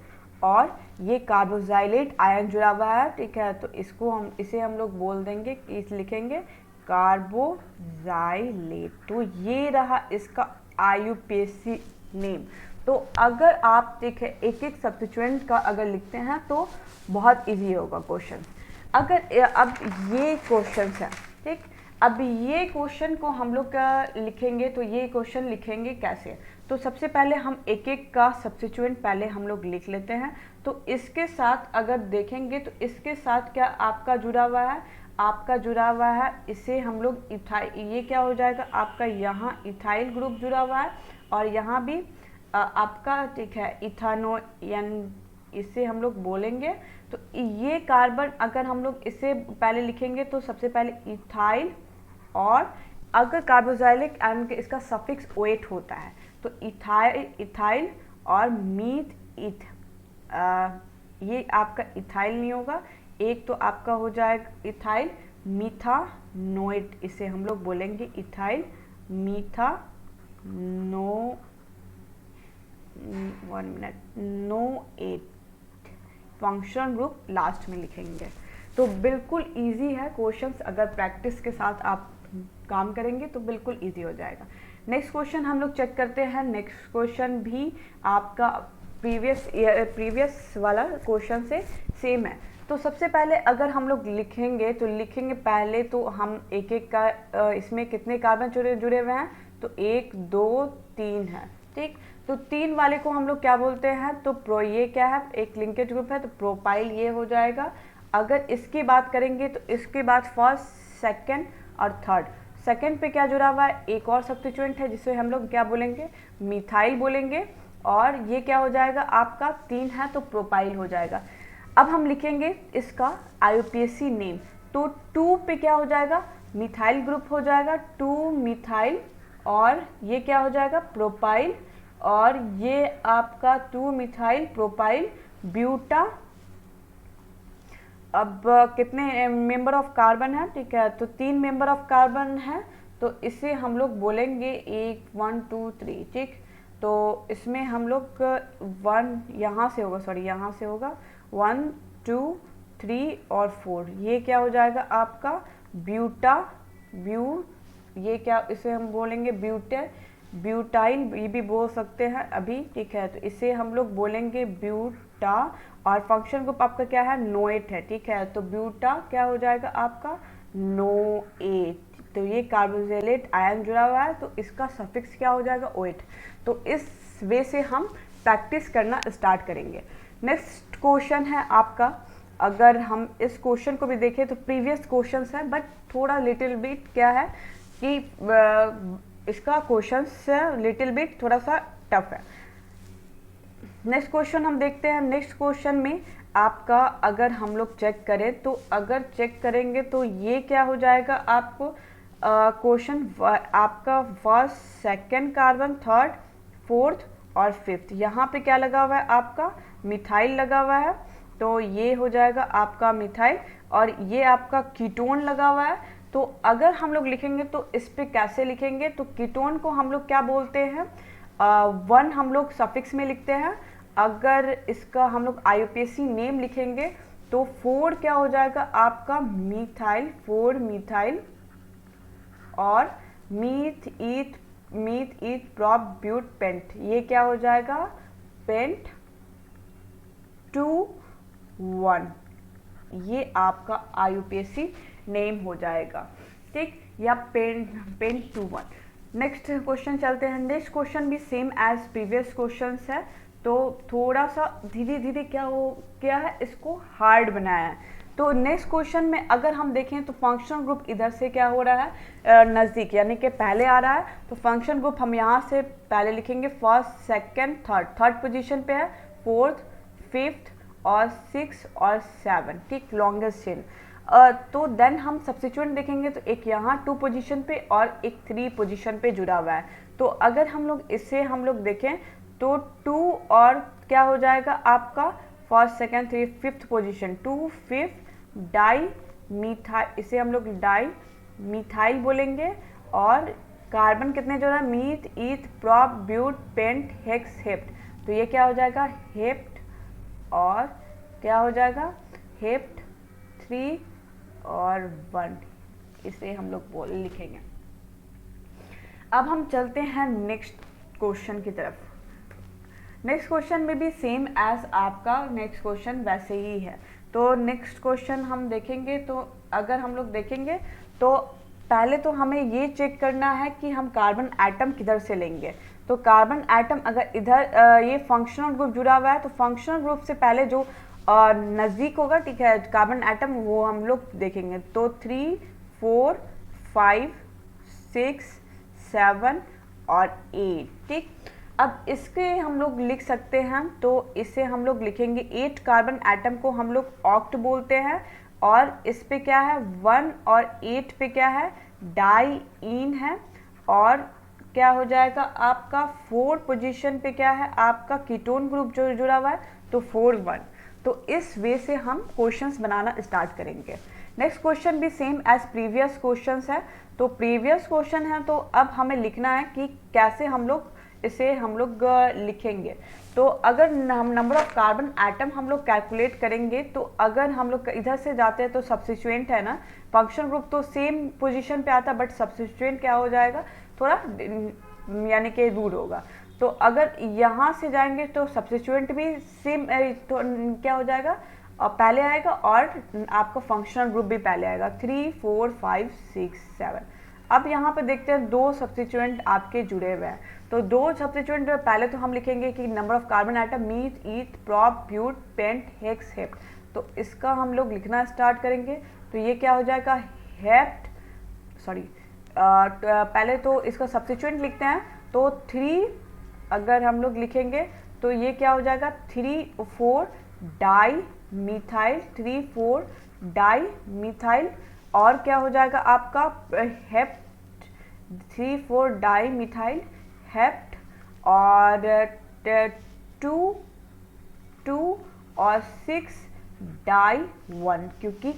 और ये कार्बोक्सिलेट आयन जुड़ा हुआ है, ठीक है, तो इसे हम लोग बोल देंगे, लिखेंगे कार्बोक्सिलेट। तो ये रहा इसका IUPAC नेम। तो अगर आप देखें एक एक सब्स्टिट्यूएंट का अगर लिखते हैं तो बहुत इजी होगा क्वेश्चन। अब ये क्वेश्चन है, ठीक, अब ये क्वेश्चन को हम लोग लिखेंगे तो ये क्वेश्चन लिखेंगे कैसे, तो सबसे पहले हम एक एक का सब्स्टिट्यूएंट पहले हम लोग लिख लेते हैं। तो इसके साथ अगर देखेंगे तो इसके साथ क्या आपका जुड़ा हुआ है, इसे हम लोग ये क्या हो जाएगा आपका, यहाँ इथाइल ग्रुप जुड़ा हुआ है और यहाँ भी आपका, ठीक है, इथानोन, इसे हम लोग बोलेंगे। तो ये कार्बन अगर हम लोग इसे पहले लिखेंगे तो सबसे पहले इथाइल, और अगर कार्बोक्सिलिक एसिड के इसका सफिक्स OH होता है तो इथाइल और ये आपका इथाइल नहीं होगा, एक तो आपका हो जाएगा इथाइल मीथानोएट, इसे हम लोग बोलेंगे इथाइल मीथानोएट, फंक्शनल ग्रुप लास्ट में लिखेंगे। तो बिल्कुल इजी है क्वेश्चंस, अगर प्रैक्टिस के साथ आप काम करेंगे तो बिल्कुल इजी हो जाएगा। नेक्स्ट क्वेश्चन हम लोग चेक करते हैं। नेक्स्ट क्वेश्चन भी आपका प्रीवियस वाला क्वेश्चन से सेम है। तो सबसे पहले अगर हम लोग लिखेंगे तो पहले तो हम एक एक का इसमें कितने कार्बन जुड़े हुए हैं, तो 1 2 3 है, ठीक। तो 3 वाले को हम लोग क्या बोलते हैं, तो ये क्या है, एक लिंकेज ग्रुप है तो प्रोपाइल ये हो जाएगा। अगर इसकी बात करेंगे तो इसके बाद फर्स्ट, सेकंड और थर्ड। सेकंड पे क्या जुड़ा हुआ है, एक और सब्स्टिट्यूएंट है जिसे हम लोग क्या बोलेंगे, मिथाइल बोलेंगे, और ये क्या हो जाएगा आपका 3 है तो प्रोपाइल हो जाएगा। अब हम लिखेंगे इसका IUPAC नेम, तो 2 पे क्या हो जाएगा, मिथाइल ग्रुप हो जाएगा, 2 मिथाइल, और ये क्या हो जाएगा प्रोपाइल, और ये आपका 2 मिथाइल प्रोपाइल ब्यूटा। अब कितने मेंबर ऑफ कार्बन है, ठीक है, तो 3 मेंबर ऑफ कार्बन है, तो इसे हम लोग बोलेंगे 1 2 3, ठीक। तो इसमें हम लोग 1 यहाँ से होगा, 1 2 3 और 4, ये क्या हो जाएगा आपका ये क्या, इसे हम बोलेंगे ब्यूटाइल, ये भी बोल सकते हैं अभी, ठीक है, तो इसे हम लोग बोलेंगे ब्यूटा, और फंक्शन ग्रुप आपका क्या है, नोएट है, ठीक है, तो ब्यूटा क्या हो जाएगा आपका नोएट। तो ये कार्बोक्सिलेट आयन जुड़ा हुआ है तो इसका सफिक्स क्या हो जाएगा, OH। तो इस वे से हम प्रैक्टिस करना स्टार्ट करेंगे। नेक्स्ट क्वेश्चन है आपका, अगर हम इस क्वेश्चन को भी देखें तो प्रीवियस क्वेश्चन है, बट थोड़ा लिटिल बिट क्या है कि इसका क्वेश्चन लिटिल बिट थोड़ा सा टफ है। नेक्स्ट क्वेश्चन हम देखते हैं। नेक्स्ट क्वेश्चन में आपका अगर हम लोग चेक करें तो अगर चेक करेंगे तो ये क्या हो जाएगा आपको क्वेश्चन आपका first, second carbon, third, fourth और फिफ्थ, यहाँ पे क्या लगा हुआ है आपका मिथाइल लगा हुआ है, तो ये हो जाएगा आपका मिथाइल, और ये आपका कीटोन लगा हुआ है। तो अगर हम लोग लिखेंगे तो इस पे कैसे लिखेंगे, तो कीटोन को हम लोग क्या बोलते हैं, 1 हम लोग सफिक्स में लिखते हैं। अगर इसका हम लोग IUPAC नेम लिखेंगे तो 4 क्या हो जाएगा आपका मिथाइल, 4 मिथाइल, और meth eth prop but paint, ये क्या हो जाएगा पेंट 2 1, ये आपका IUPAC नेम हो जाएगा, ठीक, या पेंट 2 1। नेक्स्ट क्वेश्चन चलते हैं। नेक्स्ट क्वेश्चन भी सेम एज प्रीवियस क्वेश्चन है, तो थोड़ा सा धीरे धीरे क्या हो गया है, इसको हार्ड बनाया है। तो नेक्स्ट क्वेश्चन में अगर हम देखें तो फंक्शनल ग्रुप इधर से क्या हो रहा है, नज़दीक यानी कि पहले आ रहा है, तो फंक्शन ग्रुप हम यहाँ से पहले लिखेंगे फर्स्ट, सेकंड, थर्ड पोजीशन पे है, फोर्थ, फिफ्थ और सिक्स और सेवन, ठीक, लॉन्गेस्ट चेन। तो देन हम सब्स्टिट्यूएंट देखेंगे तो एक यहाँ 2 पोजीशन पे और एक 3 पोजीशन पे जुड़ा हुआ है। तो अगर हम लोग इसे हम लोग देखें तो 2 और क्या हो जाएगा आपका first, second, three, fifth position, 2 fifth di methyl, इसे हम लोग डाई मिथाइल बोलेंगे। और कार्बन कितने जुड़ा है, meth, eth, prop, but, pent, hex, hept. तो ये क्या हो जाएगा, हेप्ट, और क्या हो जाएगा, हेप्ट 3 और 1, इसे हम लोग लिखेंगे। अब हम चलते हैं नेक्स्ट क्वेश्चन की तरफ। नेक्स्ट क्वेश्चन में भी सेम एज आपका नेक्स्ट क्वेश्चन वैसे ही है। तो नेक्स्ट क्वेश्चन हम देखेंगे, तो अगर हम लोग देखेंगे तो पहले तो हमें ये चेक करना है कि हम कार्बन एटम किधर से लेंगे। तो कार्बन एटम अगर इधर ये फंक्शनल ग्रुप जुड़ा हुआ है, तो फंक्शनल ग्रुप से पहले जो नज़दीक होगा, ठीक है, कार्बन एटम, वो हम लोग देखेंगे। तो 3, 4, 5, 6, 7 और 8, ठीक। अब इसके हम लोग लिख सकते हैं, तो इसे हम लोग लिखेंगे 8 कार्बन एटम को हम लोग ऑक्ट बोलते हैं, और इस पे क्या है 1 और 8 पे क्या है डाई इन है, और क्या हो जाएगा आपका 4 पोजीशन पे क्या है आपका कीटोन ग्रुप जो जुड़ा हुआ है, तो 4 1। तो इस वे से हम क्वेश्चंस बनाना स्टार्ट करेंगे। नेक्स्ट क्वेश्चन भी सेम एज प्रीवियस क्वेश्चंस है। तो प्रीवियस क्वेश्चन है, तो अब हमें लिखना है कि कैसे हम लोग इसे हम लोग लिखेंगे। तो अगर हम नंबर ऑफ कार्बन एटम हम लोग कैलकुलेट करेंगे, तो अगर हम लोग इधर से जाते हैं तो सब्स्टिट्यूएंट है ना, फंक्शन ग्रुप तो सेम पोजीशन पे आता, बट सब्स्टिट्यूएंट क्या हो जाएगा, थोड़ा यानी कि दूर होगा। तो अगर यहाँ से जाएंगे तो सब्स्टिट्यूएंट भी सेम तो क्या हो जाएगा, पहले आएगा, और आपका फंक्शनल ग्रुप भी पहले आएगा, 3, 4, 5, 6, 7। अब यहाँ पे देखते हैं 2 सब्स्टिट्यूएंट आपके जुड़े हुए हैं। तो 2 सब्स्टिट्यूएंट पहले तो हम लिखेंगे कि number of carbon atom, meth, eth, prop, but, pent, hex, hept. तो इसका हम लोग लिखना स्टार्ट करेंगे। तो ये क्या हो जाएगा, हेप्ट, सॉरी, पहले तो इसका सब्स्टिट्यूएंट लिखते हैं। तो 3 अगर हम लोग लिखेंगे तो ये क्या हो जाएगा, 3, 4 डाई मिथाइल, 3, 4 डाई मिथाइल, और क्या हो जाएगा आपका हेप्ट, 3, 4 डाई मिथाइल हेप्ट, और 2 और 6 डाई 1, क्योंकि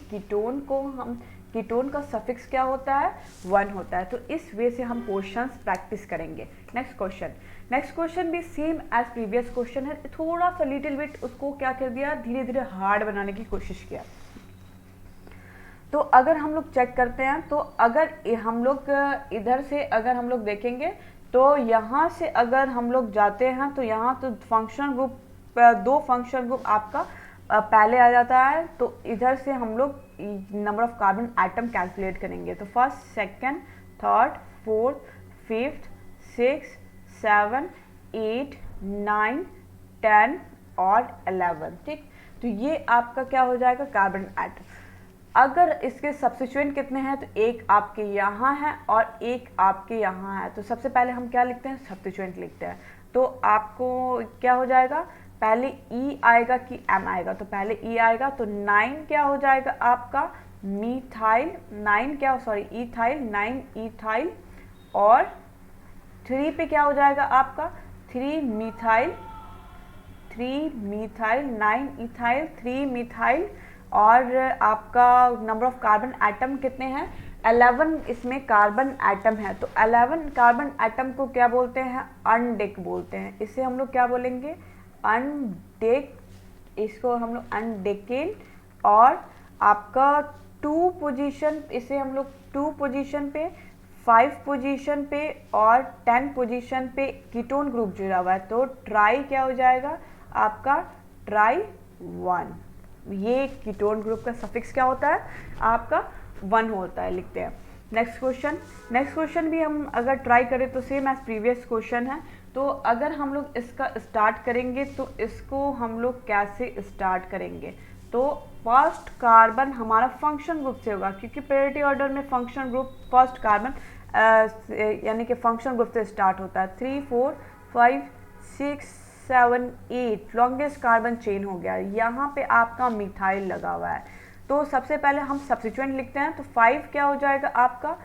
कीटोन का सफिक्स क्या होता है, 1 होता है। तो इस वे से हम क्वेश्चंस प्रैक्टिस करेंगे। नेक्स्ट क्वेश्चन भी सेम एज प्रीवियस क्वेश्चन है, थोड़ा सा लिटिल बिट उसको क्या कर दिया, धीरे धीरे हार्ड बनाने की कोशिश किया। तो अगर हम लोग चेक करते हैं, तो अगर हम लोग इधर से अगर हम लोग देखेंगे, तो यहाँ से अगर हम लोग जाते हैं, तो यहाँ तो फंक्शनल ग्रुप 2 फंक्शनल ग्रुप आपका पहले आ जाता है। तो इधर से हम लोग number of carbon atom calculate करेंगे। तो first, second, third, fourth, fifth, 6, 7, 8, 9, 10 और 11, ठीक। तो ये आपका क्या हो जाएगा, कार्बन एटम। अगर इसके सब्स्टिट्यूएंट कितने हैं, तो एक आपके यहाँ है और एक आपके यहाँ है। तो सबसे पहले हम क्या लिखते हैं, सब्स्टिट्यूएंट लिखते हैं। तो आपको क्या हो जाएगा, पहले ई आएगा कि एम आएगा, तो पहले ई आएगा। तो 9 क्या हो जाएगा आपका मीथाइल, 9 क्या, सॉरी इथाइल, 9 इथाइल, और 3 पे क्या हो जाएगा आपका 3 मिथाइल, 9 इथाइल, 3 मिथाइल, और आपका नंबर ऑफ कार्बन एटम कितने हैं, 11 इसमें कार्बन एटम है। तो 11 कार्बन एटम को क्या बोलते हैं, अनडेक बोलते हैं। इसे हम लोग क्या बोलेंगे, अनडेक, इसको हम लोग अनडेकेन। और आपका 2 पोजीशन, इसे हम लोग 2 पोजीशन पे, 5 पोजीशन पे और 10 पोजीशन पे कीटोन ग्रुप जुड़ा हुआ है। तो ट्राई क्या हो जाएगा आपका, ट्राई 1। ये कीटोन ग्रुप का सफिक्स क्या होता है आपका, 1 होता है, लिखते हैं। नेक्स्ट क्वेश्चन भी हम अगर ट्राई करें तो सेम एज प्रीवियस क्वेश्चन है। तो अगर हम लोग इसका स्टार्ट करेंगे तो इसको हम लोग कैसे स्टार्ट करेंगे, तो फर्स्ट कार्बन हमारा फंक्शन ग्रुप से होगा, क्योंकि प्रायोरिटी ऑर्डर में फंक्शन ग्रुप फर्स्ट कार्बन यानी कि फंक्शन ग्रुप से स्टार्ट होता है। 3 4 5 6 7 8 लॉन्गेस्ट कार्बन चेन हो गया, यहाँ पे आपका मिथाइल लगा हुआ है। तो सबसे पहले हम सब्स्टिट्यूएंट लिखते हैं, तो 5 क्या हो जाएगा आपका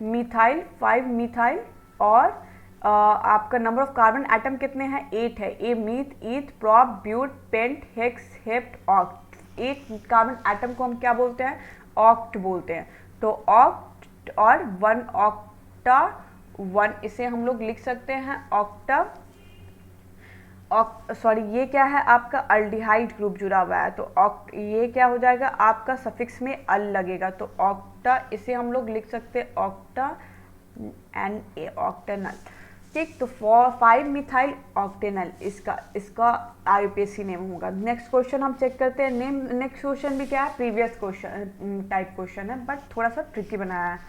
मिथाइल, 5 मिथाइल, और आपका नंबर ऑफ कार्बन एटम कितने हैं, 8 है। ए meth eth prop but pent hex hept oct, 8 carbon atom को हम क्या बोलते हैं, ऑक्ट बोलते हैं। तो ऑक्ट और 1 ऑक्टा 1, इसे हम लोग लिख सकते हैं ऑक्टा सॉरी ये क्या है आपका अल्डिहाइड ग्रुप जुड़ा हुआ है, तो ऑक्ट ये क्या हो जाएगा आपका सफिक्स में अल लगेगा, तो ऑक्टा इसे हम लोग लिख सकते हैं ऑक्टा एन ए ऑक्टेनल, ठीक। तो 5 मिथाइल ऑक्टेनल इसका IUPAC नेम होगा। नेक्स्ट क्वेश्चन हम चेक करते हैं। नेक्स्ट क्वेश्चन भी क्या है, प्रीवियस क्वेश्चन टाइप क्वेश्चन है, बट थोड़ा सा ट्रिकी बनाया है।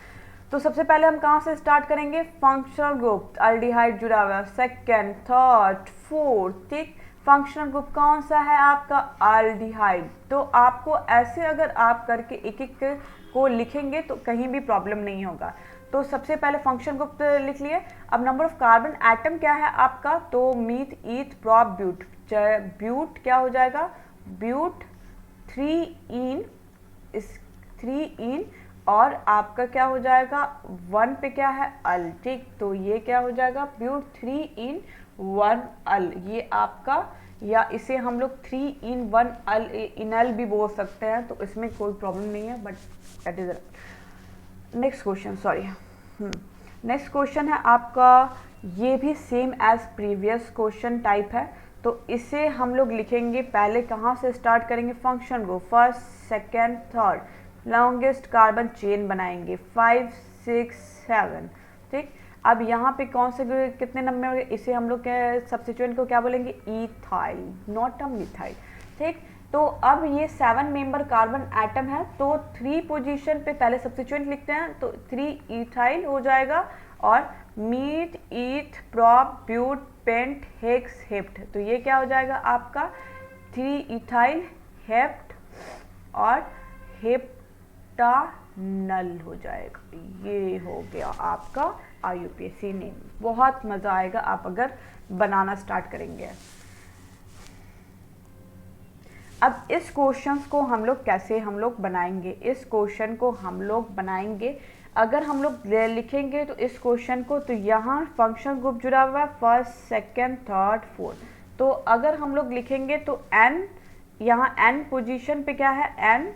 तो सबसे पहले हम कहाँ से स्टार्ट करेंगे, फंक्शनल ग्रुप अल्डिहाइड जुड़ा हुआ है, सेकेंड थर्ड फोर्थ, ठीक। फंक्शनल ग्रुप कौन सा है आपका, अल्डिहाइड। तो आपको ऐसे अगर आप करके एक एक को लिखेंगे तो कहीं भी प्रॉब्लम नहीं होगा। तो सबसे पहले फंक्शन ग्रुप लिख लिए। अब नंबर ऑफ कार्बन एटम क्या है आपका, तो मीथ ईथ प्रॉप ब्यूट, ब्यूट क्या हो जाएगा, ब्यूट 3 इन और आपका क्या हो जाएगा 1 पे क्या है अल, ठीक। तो ये क्या हो जाएगा ब्यूट 3 इन 1 अल, ये आपका, या इसे हम लोग 3 इन 1 अल इनल भी बोल सकते हैं, तो इसमें कोई प्रॉब्लम नहीं है, but that is next question, sorry. Next question है आपका, ये भी same as previous question type है। तो इसे हम लोग लिखेंगे, पहले कहाँ से स्टार्ट करेंगे, फंक्शन को first second third, longest carbon chain बनाएंगे 5 6 7, ठीक। अब यहाँ पे कौन से कितने नंबर हो गए, इसे हम लोग सब्स्टिट्यूएंट को क्या बोलेंगे, इथाइल, नॉट अ मिथाइल, ठीक। तो अब ये 7 मेंबर कार्बन एटम है, तो 3 पोजीशन पे पहले सब्स्टिट्यूएंट लिखते हैं, तो 3 इथाइल हो जाएगा, और meth eth prop but pent hex hept, तो ये क्या हो जाएगा आपका 3 इथाइल हेप्ट और हेप्टानल हो जाएगा। ये हो गया आपका IUPAC नेम। बहुत मज़ा आएगा आप अगर बनाना स्टार्ट करेंगे। अब इस क्वेश्चन को हम लोग कैसे हम लोग बनाएंगे, इस क्वेश्चन को हम लोग बनाएंगे, अगर हम लोग लिखेंगे तो इस क्वेश्चन को, तो यहाँ फंक्शन ग्रुप जुड़ा हुआ है फर्स्ट सेकेंड थर्ड फोर्थ, तो अगर हम लोग लिखेंगे तो n, यहाँ n पोजीशन पे क्या है n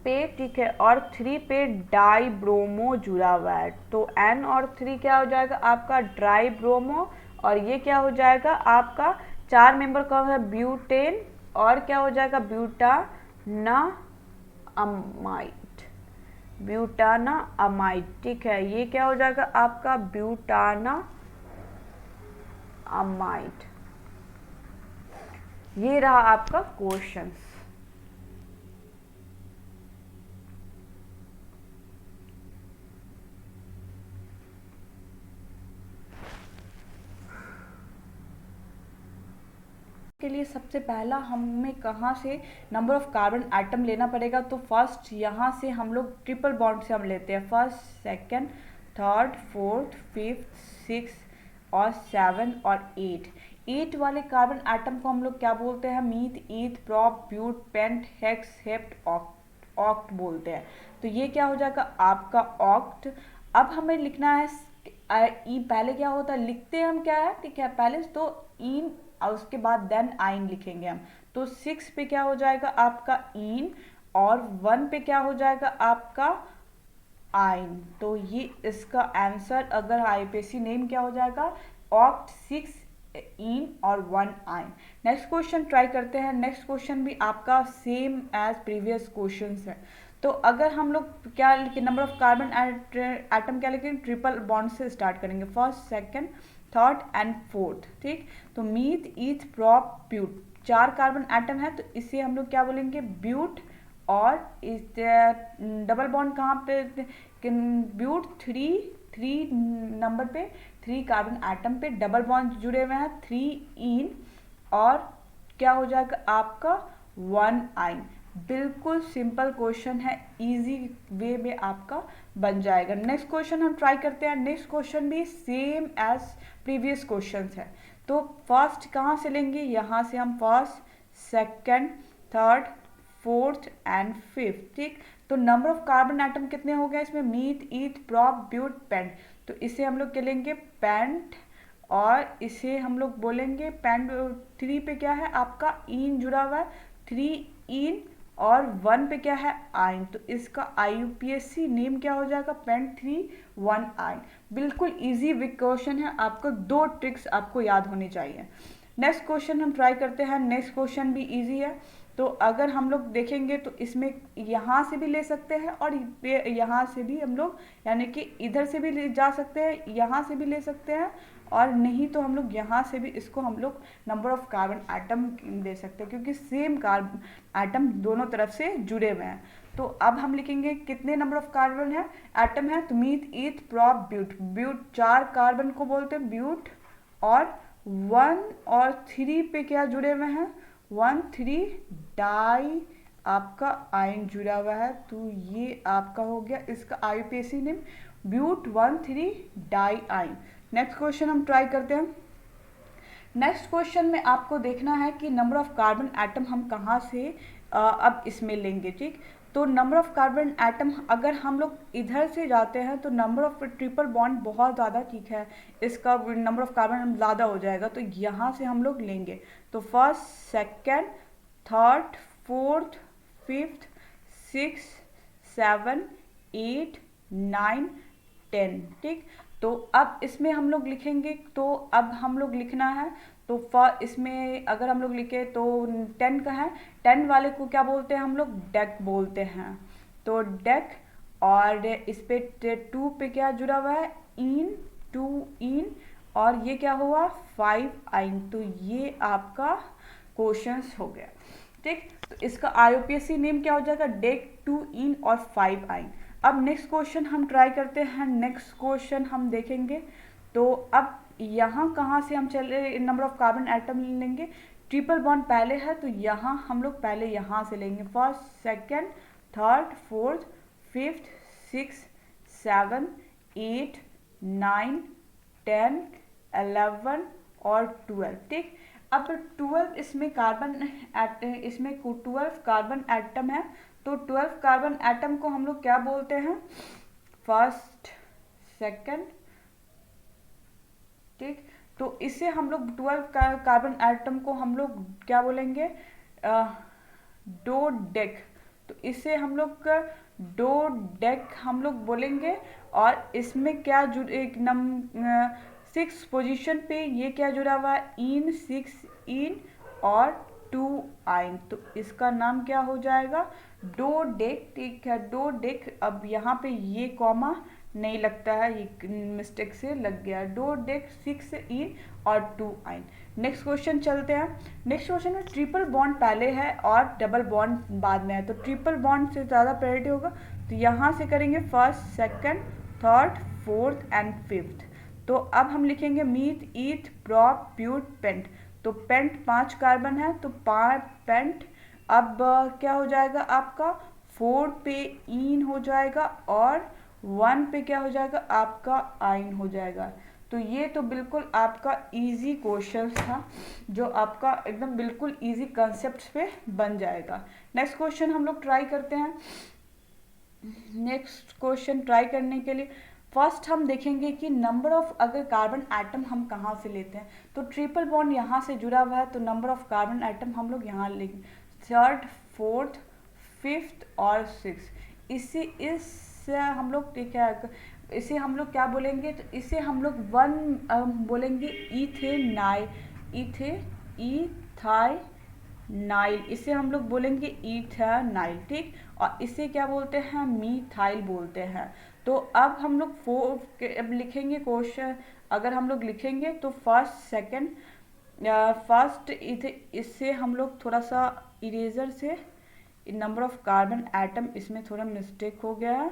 पे, ठीक है, और 3 पे डाई ब्रोमो जुड़ा हुआ है, तो n और 3 क्या हो जाएगा आपका ड्राई ब्रोमो, और ये क्या हो जाएगा आपका 4 मेंबर कौन है ब्यूटेन, और क्या हो जाएगा ब्यूटाना अमाइड, ठीक है, ये क्या हो जाएगा आपका ब्यूटाना अमाइड। ये रहा आपका क्वेश्चंस। के लिए सबसे पहला हमें कहाँ से नंबर ऑफ कार्बन एटम लेना पड़ेगा, तो फर्स्ट यहाँ से हम लोग ट्रिपल बॉन्ड से हम लेते हैं, first second third fourth fifth 6 और 7 और 8 वाले कार्बन एटम को हम लोग क्या बोलते हैं, meth eth prop but pent hex hept oct बोलते हैं। तो ये क्या हो जाएगा आपका ऑक्ट। अब हमें लिखना है पहले क्या होता है, लिखते हैं हम क्या है, ठीक है, पहले तो इन और उसके बाद देन आइन लिखेंगे हम, तो 6 पे क्या हो जाएगा आपका इन, और 1 पे क्या हो जाएगा आपका आइन। तो ये इसका आंसर अगर IUPAC नेम क्या हो जाएगा, ऑक्ट 6 इन और 1 आइन। नेक्स्ट क्वेश्चन ट्राई करते हैं। नेक्स्ट क्वेश्चन भी आपका सेम एज प्रीवियस क्वेश्चन है। तो अगर हम लोग क्या लिखे, नंबर ऑफ कार्बन एटम क्या लिखेंगे, ट्रिपल बॉन्ड से स्टार्ट करेंगे, first second third and fourth, ठीक। तो meth eth prop but 4 carbon atom है, तो इसे हम लोग क्या बोलेंगे ब्यूट, और इस डबल बॉन्ड कहाँ पे ब्यूट थ्री नंबर पे 3 कार्बन एटम पे डबल बॉन्ड जुड़े हुए हैं, 3 इन और क्या हो जाएगा आपका 1 आइन। बिल्कुल सिंपल क्वेश्चन है, इजी वे में आपका बन जाएगा। नेक्स्ट क्वेश्चन हम ट्राई करते हैं। नेक्स्ट क्वेश्चन भी सेम एज प्रीवियस क्वेश्चन है। तो फर्स्ट कहाँ से लेंगे, यहाँ से हम first, second, third, fourth and fifth. ठीक, तो नंबर ऑफ कार्बन एटम कितने हो गए इसमें, myth, eth, prop, but, pent. तो इसे हम लोग क्या लेंगे, पेंट, और इसे हम लोग बोलेंगे पेंट। 3 पे क्या है आपका इन जुड़ा हुआ है, 3 इन, और 1 पे क्या है आइन। तो इसका IUPAC नेम क्या हो जाएगा, पेंट 3 1 आइन। बिल्कुल इजी क्वेश्चन है, आपको 2 ट्रिक्स आपको याद होनी चाहिए। नेक्स्ट क्वेश्चन हम ट्राई करते हैं। नेक्स्ट क्वेश्चन भी इजी है। तो अगर हम लोग देखेंगे तो इसमें यहाँ से भी ले सकते हैं और यहाँ से भी हम लोग, यानी कि इधर से भी ले जा सकते हैं, यहाँ से भी ले सकते हैं, और नहीं तो हम लोग यहाँ से भी इसको हम लोग नंबर ऑफ कार्बन एटम दे सकते हैं, क्योंकि सेम कार्बन एटम दोनों तरफ से जुड़े हुए हैं। तो अब हम लिखेंगे कितने नंबर ऑफ कार्बन है एटम है, तो meth, eth, prop, but. But 4 carbon को बोलते हैं ब्यूट, और 1 और 3 पे क्या जुड़े हुए हैं, 1 3 डाई आपका आयन जुड़ा हुआ है। तो ये आपका हो गया इसका IUPAC name, but 1 3 diene. Next question हम ट्राई करते हैं। नेक्स्ट क्वेश्चन में आपको देखना है कि नंबर ऑफ कार्बन एटम हम कहाँ से अब इसमें लेंगे। ठीक, तो नंबर ऑफ कार्बन एटम अगर हम लोग इधर से जाते हैं तो नंबर ऑफ ट्रिपल बॉन्ड बहुत ज़्यादा, ठीक है, इसका नंबर ऑफ कार्बन ज़्यादा हो जाएगा, तो यहाँ से हम लोग लेंगे। तो first, second, third, fourth, fifth, 6 7 8 9 10। ठीक, तो अब इसमें हम लोग लिखेंगे, तो अब हम लोग लिखना है, तो इसमें अगर हम लोग लिखे तो 10 का है, 10 वाले को क्या बोलते हैं हम लोग, डेक बोलते हैं। तो डेक, और इस पे 2 पे क्या जुड़ा हुआ है, इन, 2 इन, और ये क्या हुआ 5 आइन। तो ये आपका क्वेश्चंस हो गया। ठीक, तो इसका IUPAC नेम क्या हो जाएगा, डेक 2 इन और 5 आइन। अब नेक्स्ट क्वेश्चन हम ट्राई करते हैं। नेक्स्ट क्वेश्चन हम देखेंगे, तो अब यहाँ कहाँ से हम चले नंबर ऑफ कार्बन एटम लेंगे, ट्रिपल बॉन्ड पहले है, तो यहाँ हम लोग पहले यहाँ से लेंगे, first, second, third, fourth, fifth, 6 7 8 9 10 11 और 12। ठीक, अब 12 इसमें इसमें 12 कार्बन एटम है, तो 12 कार्बन एटम को हम लोग क्या बोलते हैं, फर्स्ट, सेकंड। ठीक, तो इसे हम लोग 12 कार्बन एटम को हम लोग क्या बोलेंगे, डोडेक। तो इसे हम लोग डोडेक हम लोग बोलेंगे। और इसमें क्या एक 6 पोजीशन पे ये क्या जुड़ा हुआ है, इन, 6 इन और 2 आइन। तो इसका नाम क्या हो जाएगा, डोडेक। ठीक है, डोडेक। अब यहाँ पे ये कॉमा नहीं लगता है, ये मिस्टेक से लग गया, डोडेक 6 इन और 2 आइन। नेक्स्ट क्वेश्चन चलते हैं। नेक्स्ट क्वेश्चन में ट्रिपल बॉन्ड पहले है और डबल बॉन्ड बाद में है, तो ट्रिपल बॉन्ड से ज़्यादा प्रायोरिटी होगा, तो यहाँ से करेंगे first, second, third, fourth and fifth. तो अब हम लिखेंगे myth, eth, prop, but, pent. तो पेंट 5 कार्बन है, तो 5 पेंट। अब क्या हो जाएगा आपका, 4 पे इन हो जाएगा और 1 पे क्या हो जाएगा आपका आइन हो जाएगा। तो ये तो बिल्कुल आपका इजी क्वेश्चन था, जो आपका एकदम बिल्कुल इजी कॉन्सेप्ट पे बन जाएगा। नेक्स्ट क्वेश्चन हम लोग ट्राई करते हैं। नेक्स्ट क्वेश्चन ट्राई करने के लिए फर्स्ट हम देखेंगे कि नंबर ऑफ, अगर कार्बन एटम हम कहाँ से लेते हैं, तो ट्रिपल बॉन्ड यहाँ से जुड़ा हुआ है, तो नंबर ऑफ कार्बन एटम हम लोग यहाँ लेंगे, थर्ड, फोर्थ, फिफ्थ और 6। इससे हम लोग, ठीक है, इसे हम लोग क्या बोलेंगे, तो इसे हम लोग 1 बोलेंगे इथेनाइल, इथाइल, इसे हम लोग बोलेंगे इथेनाइल। ठीक, और इसे क्या बोलते हैं, मीथाइल बोलते हैं। तो अब हम लोग अब लिखेंगे क्वेश्चन, अगर हम लोग लिखेंगे तो फर्स्ट, सेकंड, फर्स्ट इससे हम लोग थोड़ा सा इरेजर से नंबर ऑफ कार्बन एटम, इसमें थोड़ा मिस्टेक हो गया है,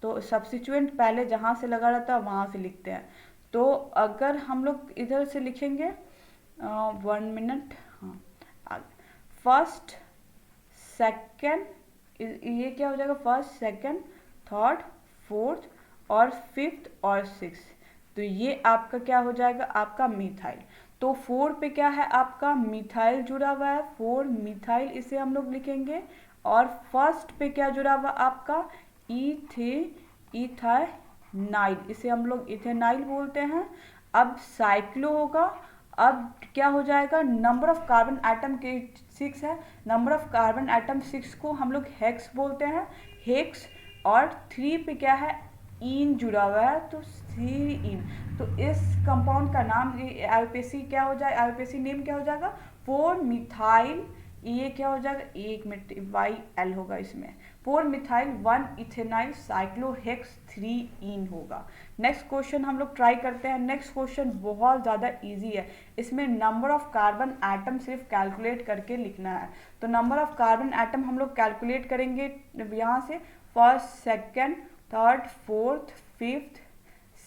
तो सब्स्टिट्यूएंट पहले जहाँ से लगा रहता है वहाँ से लिखते हैं। तो अगर हम लोग इधर से लिखेंगे 1 मिनट, हाँ, फर्स्ट सेकेंड, ये क्या हो जाएगा, फर्स्ट सेकेंड थर्ड फोर्थ और फिफ्थ और सिक्स, तो ये आपका क्या हो जाएगा, आपका मिथाइल। तो 4 पे क्या है, आपका मिथाइल जुड़ा हुआ है, 4 मिथाइल इसे हम लोग लिखेंगे। और फर्स्ट पे क्या जुड़ा हुआ, आपका इथेनाइल, इसे हम लोग इथेनाइल बोलते हैं। अब साइक्लो होगा, अब क्या हो जाएगा, नंबर ऑफ कार्बन एटम के 6 है, नंबर ऑफ कार्बन एटम 6 को हम लोग हेक्स बोलते हैं, हेक्स। और 3 पे क्या है, इन जुड़ा हुआ है, तो सीरीन। तो इस कंपाउंड का नाम आईयूपीएसी क्या हो जाए, आईयूपीएसी नेम क्या हो जाएगा, 4 मिथाइल, ये क्या हो जाएगा, एक मिनट, वाई एल होगा इसमें, 4 मिथाइल 1 इथेनाइल साइक्लोहेक्स 3 इन होगा। नेक्स्ट क्वेश्चन हम लोग ट्राई करते हैं। नेक्स्ट क्वेश्चन बहुत ज़्यादा इजी है, इसमें नंबर ऑफ कार्बन एटम सिर्फ कैलकुलेट करके लिखना है। तो नंबर ऑफ कार्बन एटम हम लोग कैलकुलेट करेंगे यहाँ से, first second third fourth fifth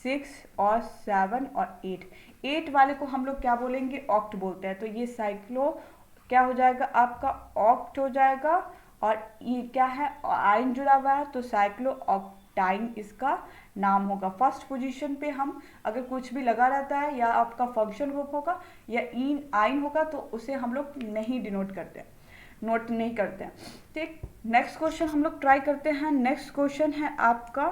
6 और 7 और 8 वाले को हम लोग क्या बोलेंगे, ऑक्ट बोलते हैं। तो ये साइक्लो क्या हो जाएगा, आपका ऑक्ट हो जाएगा। और ये क्या है, आयन जुड़ा हुआ है, तो साइक्लो ऑक्टाइन इसका नाम होगा। फर्स्ट पोजीशन पे हम अगर कुछ भी लगा रहता है या आपका फंक्शन ग्रुप होगा या इन आयन होगा तो उसे हम लोग नहीं डिनोट करते हैं, नोट नहीं करते हैं। ठीक, नेक्स्ट क्वेश्चन हम लोग ट्राई करते हैं। नेक्स्ट क्वेश्चन है आपका,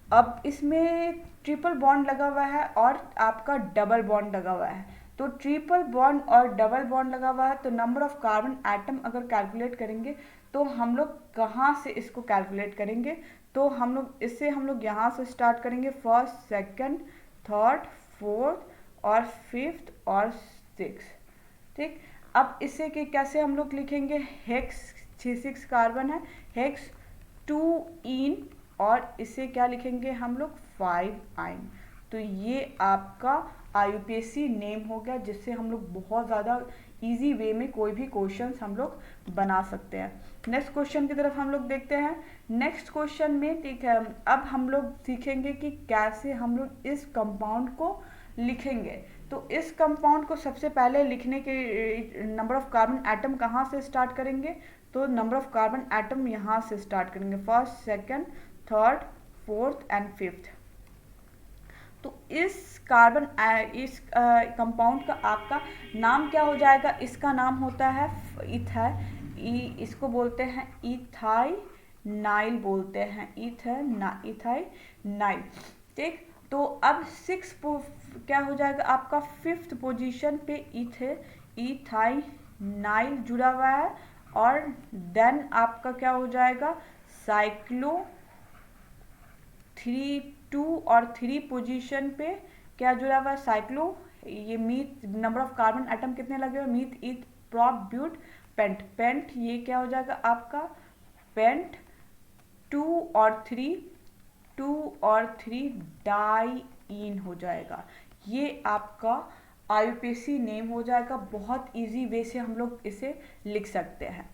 अब इसमें ट्रिपल बॉन्ड लगा हुआ है और आपका डबल बॉन्ड लगा हुआ है। तो ट्रिपल बॉन्ड और डबल बॉन्ड लगा हुआ है, तो नंबर ऑफ कार्बन एटम अगर कैलकुलेट करेंगे तो हम लोग कहाँ से इसको कैलकुलेट करेंगे, तो हम लोग इससे हम लोग यहाँ से स्टार्ट करेंगे, फर्स्ट सेकंड थर्ड फोर्थ और फिफ्थ और सिक्स। ठीक, अब इसे कि कैसे हम लोग लिखेंगे, हेक्स 6 कार्बन है, हेक्स 2 इन, और इसे क्या लिखेंगे हम लोग, 5 आइन। तो ये आपका आईयूपीएसी नेम हो गया, जिससे हम लोग बहुत ज़्यादा इजी वे में कोई भी क्वेश्चंस हम लोग बना सकते हैं। नेक्स्ट क्वेश्चन की तरफ हम लोग देखते हैं। नेक्स्ट क्वेश्चन में, ठीक है, अब हम लोग सीखेंगे कि कैसे हम लोग इस कंपाउंड को लिखेंगे। तो इस कंपाउंड को सबसे पहले लिखने के नंबर ऑफ कार्बन एटम कहाँ से स्टार्ट करेंगे, तो नंबर ऑफ कार्बन एटम यहाँ से स्टार्ट करेंगे, first second third fourth and fifth. तो इस कार्बन इस कंपाउंड का आपका नाम क्या हो जाएगा, इसका नाम होता है इसको बोलते हैं इथाइनाइल बोलते हैं, इथाइनाइल। ठीक, तो अब 6 क्या हो जाएगा, आपका फिफ्थ पोजीशन पे इथाइनाइल जुड़ा हुआ है। और देन आपका क्या हो जाएगा, साइक्लो 2 और 3 पोजीशन पे क्या जुड़ा हुआ है, साइक्लो, ये myth, number of carbon atom कितने लगे हुए, मीथ इथ प्रोप ब्यूट पेंट, पेंट ये क्या हो जाएगा आपका, पेंट 2 और 3 डाई इन हो जाएगा। ये आपका आईयूपीएसी नेम हो जाएगा। बहुत इजी वे से हम लोग इसे लिख सकते हैं।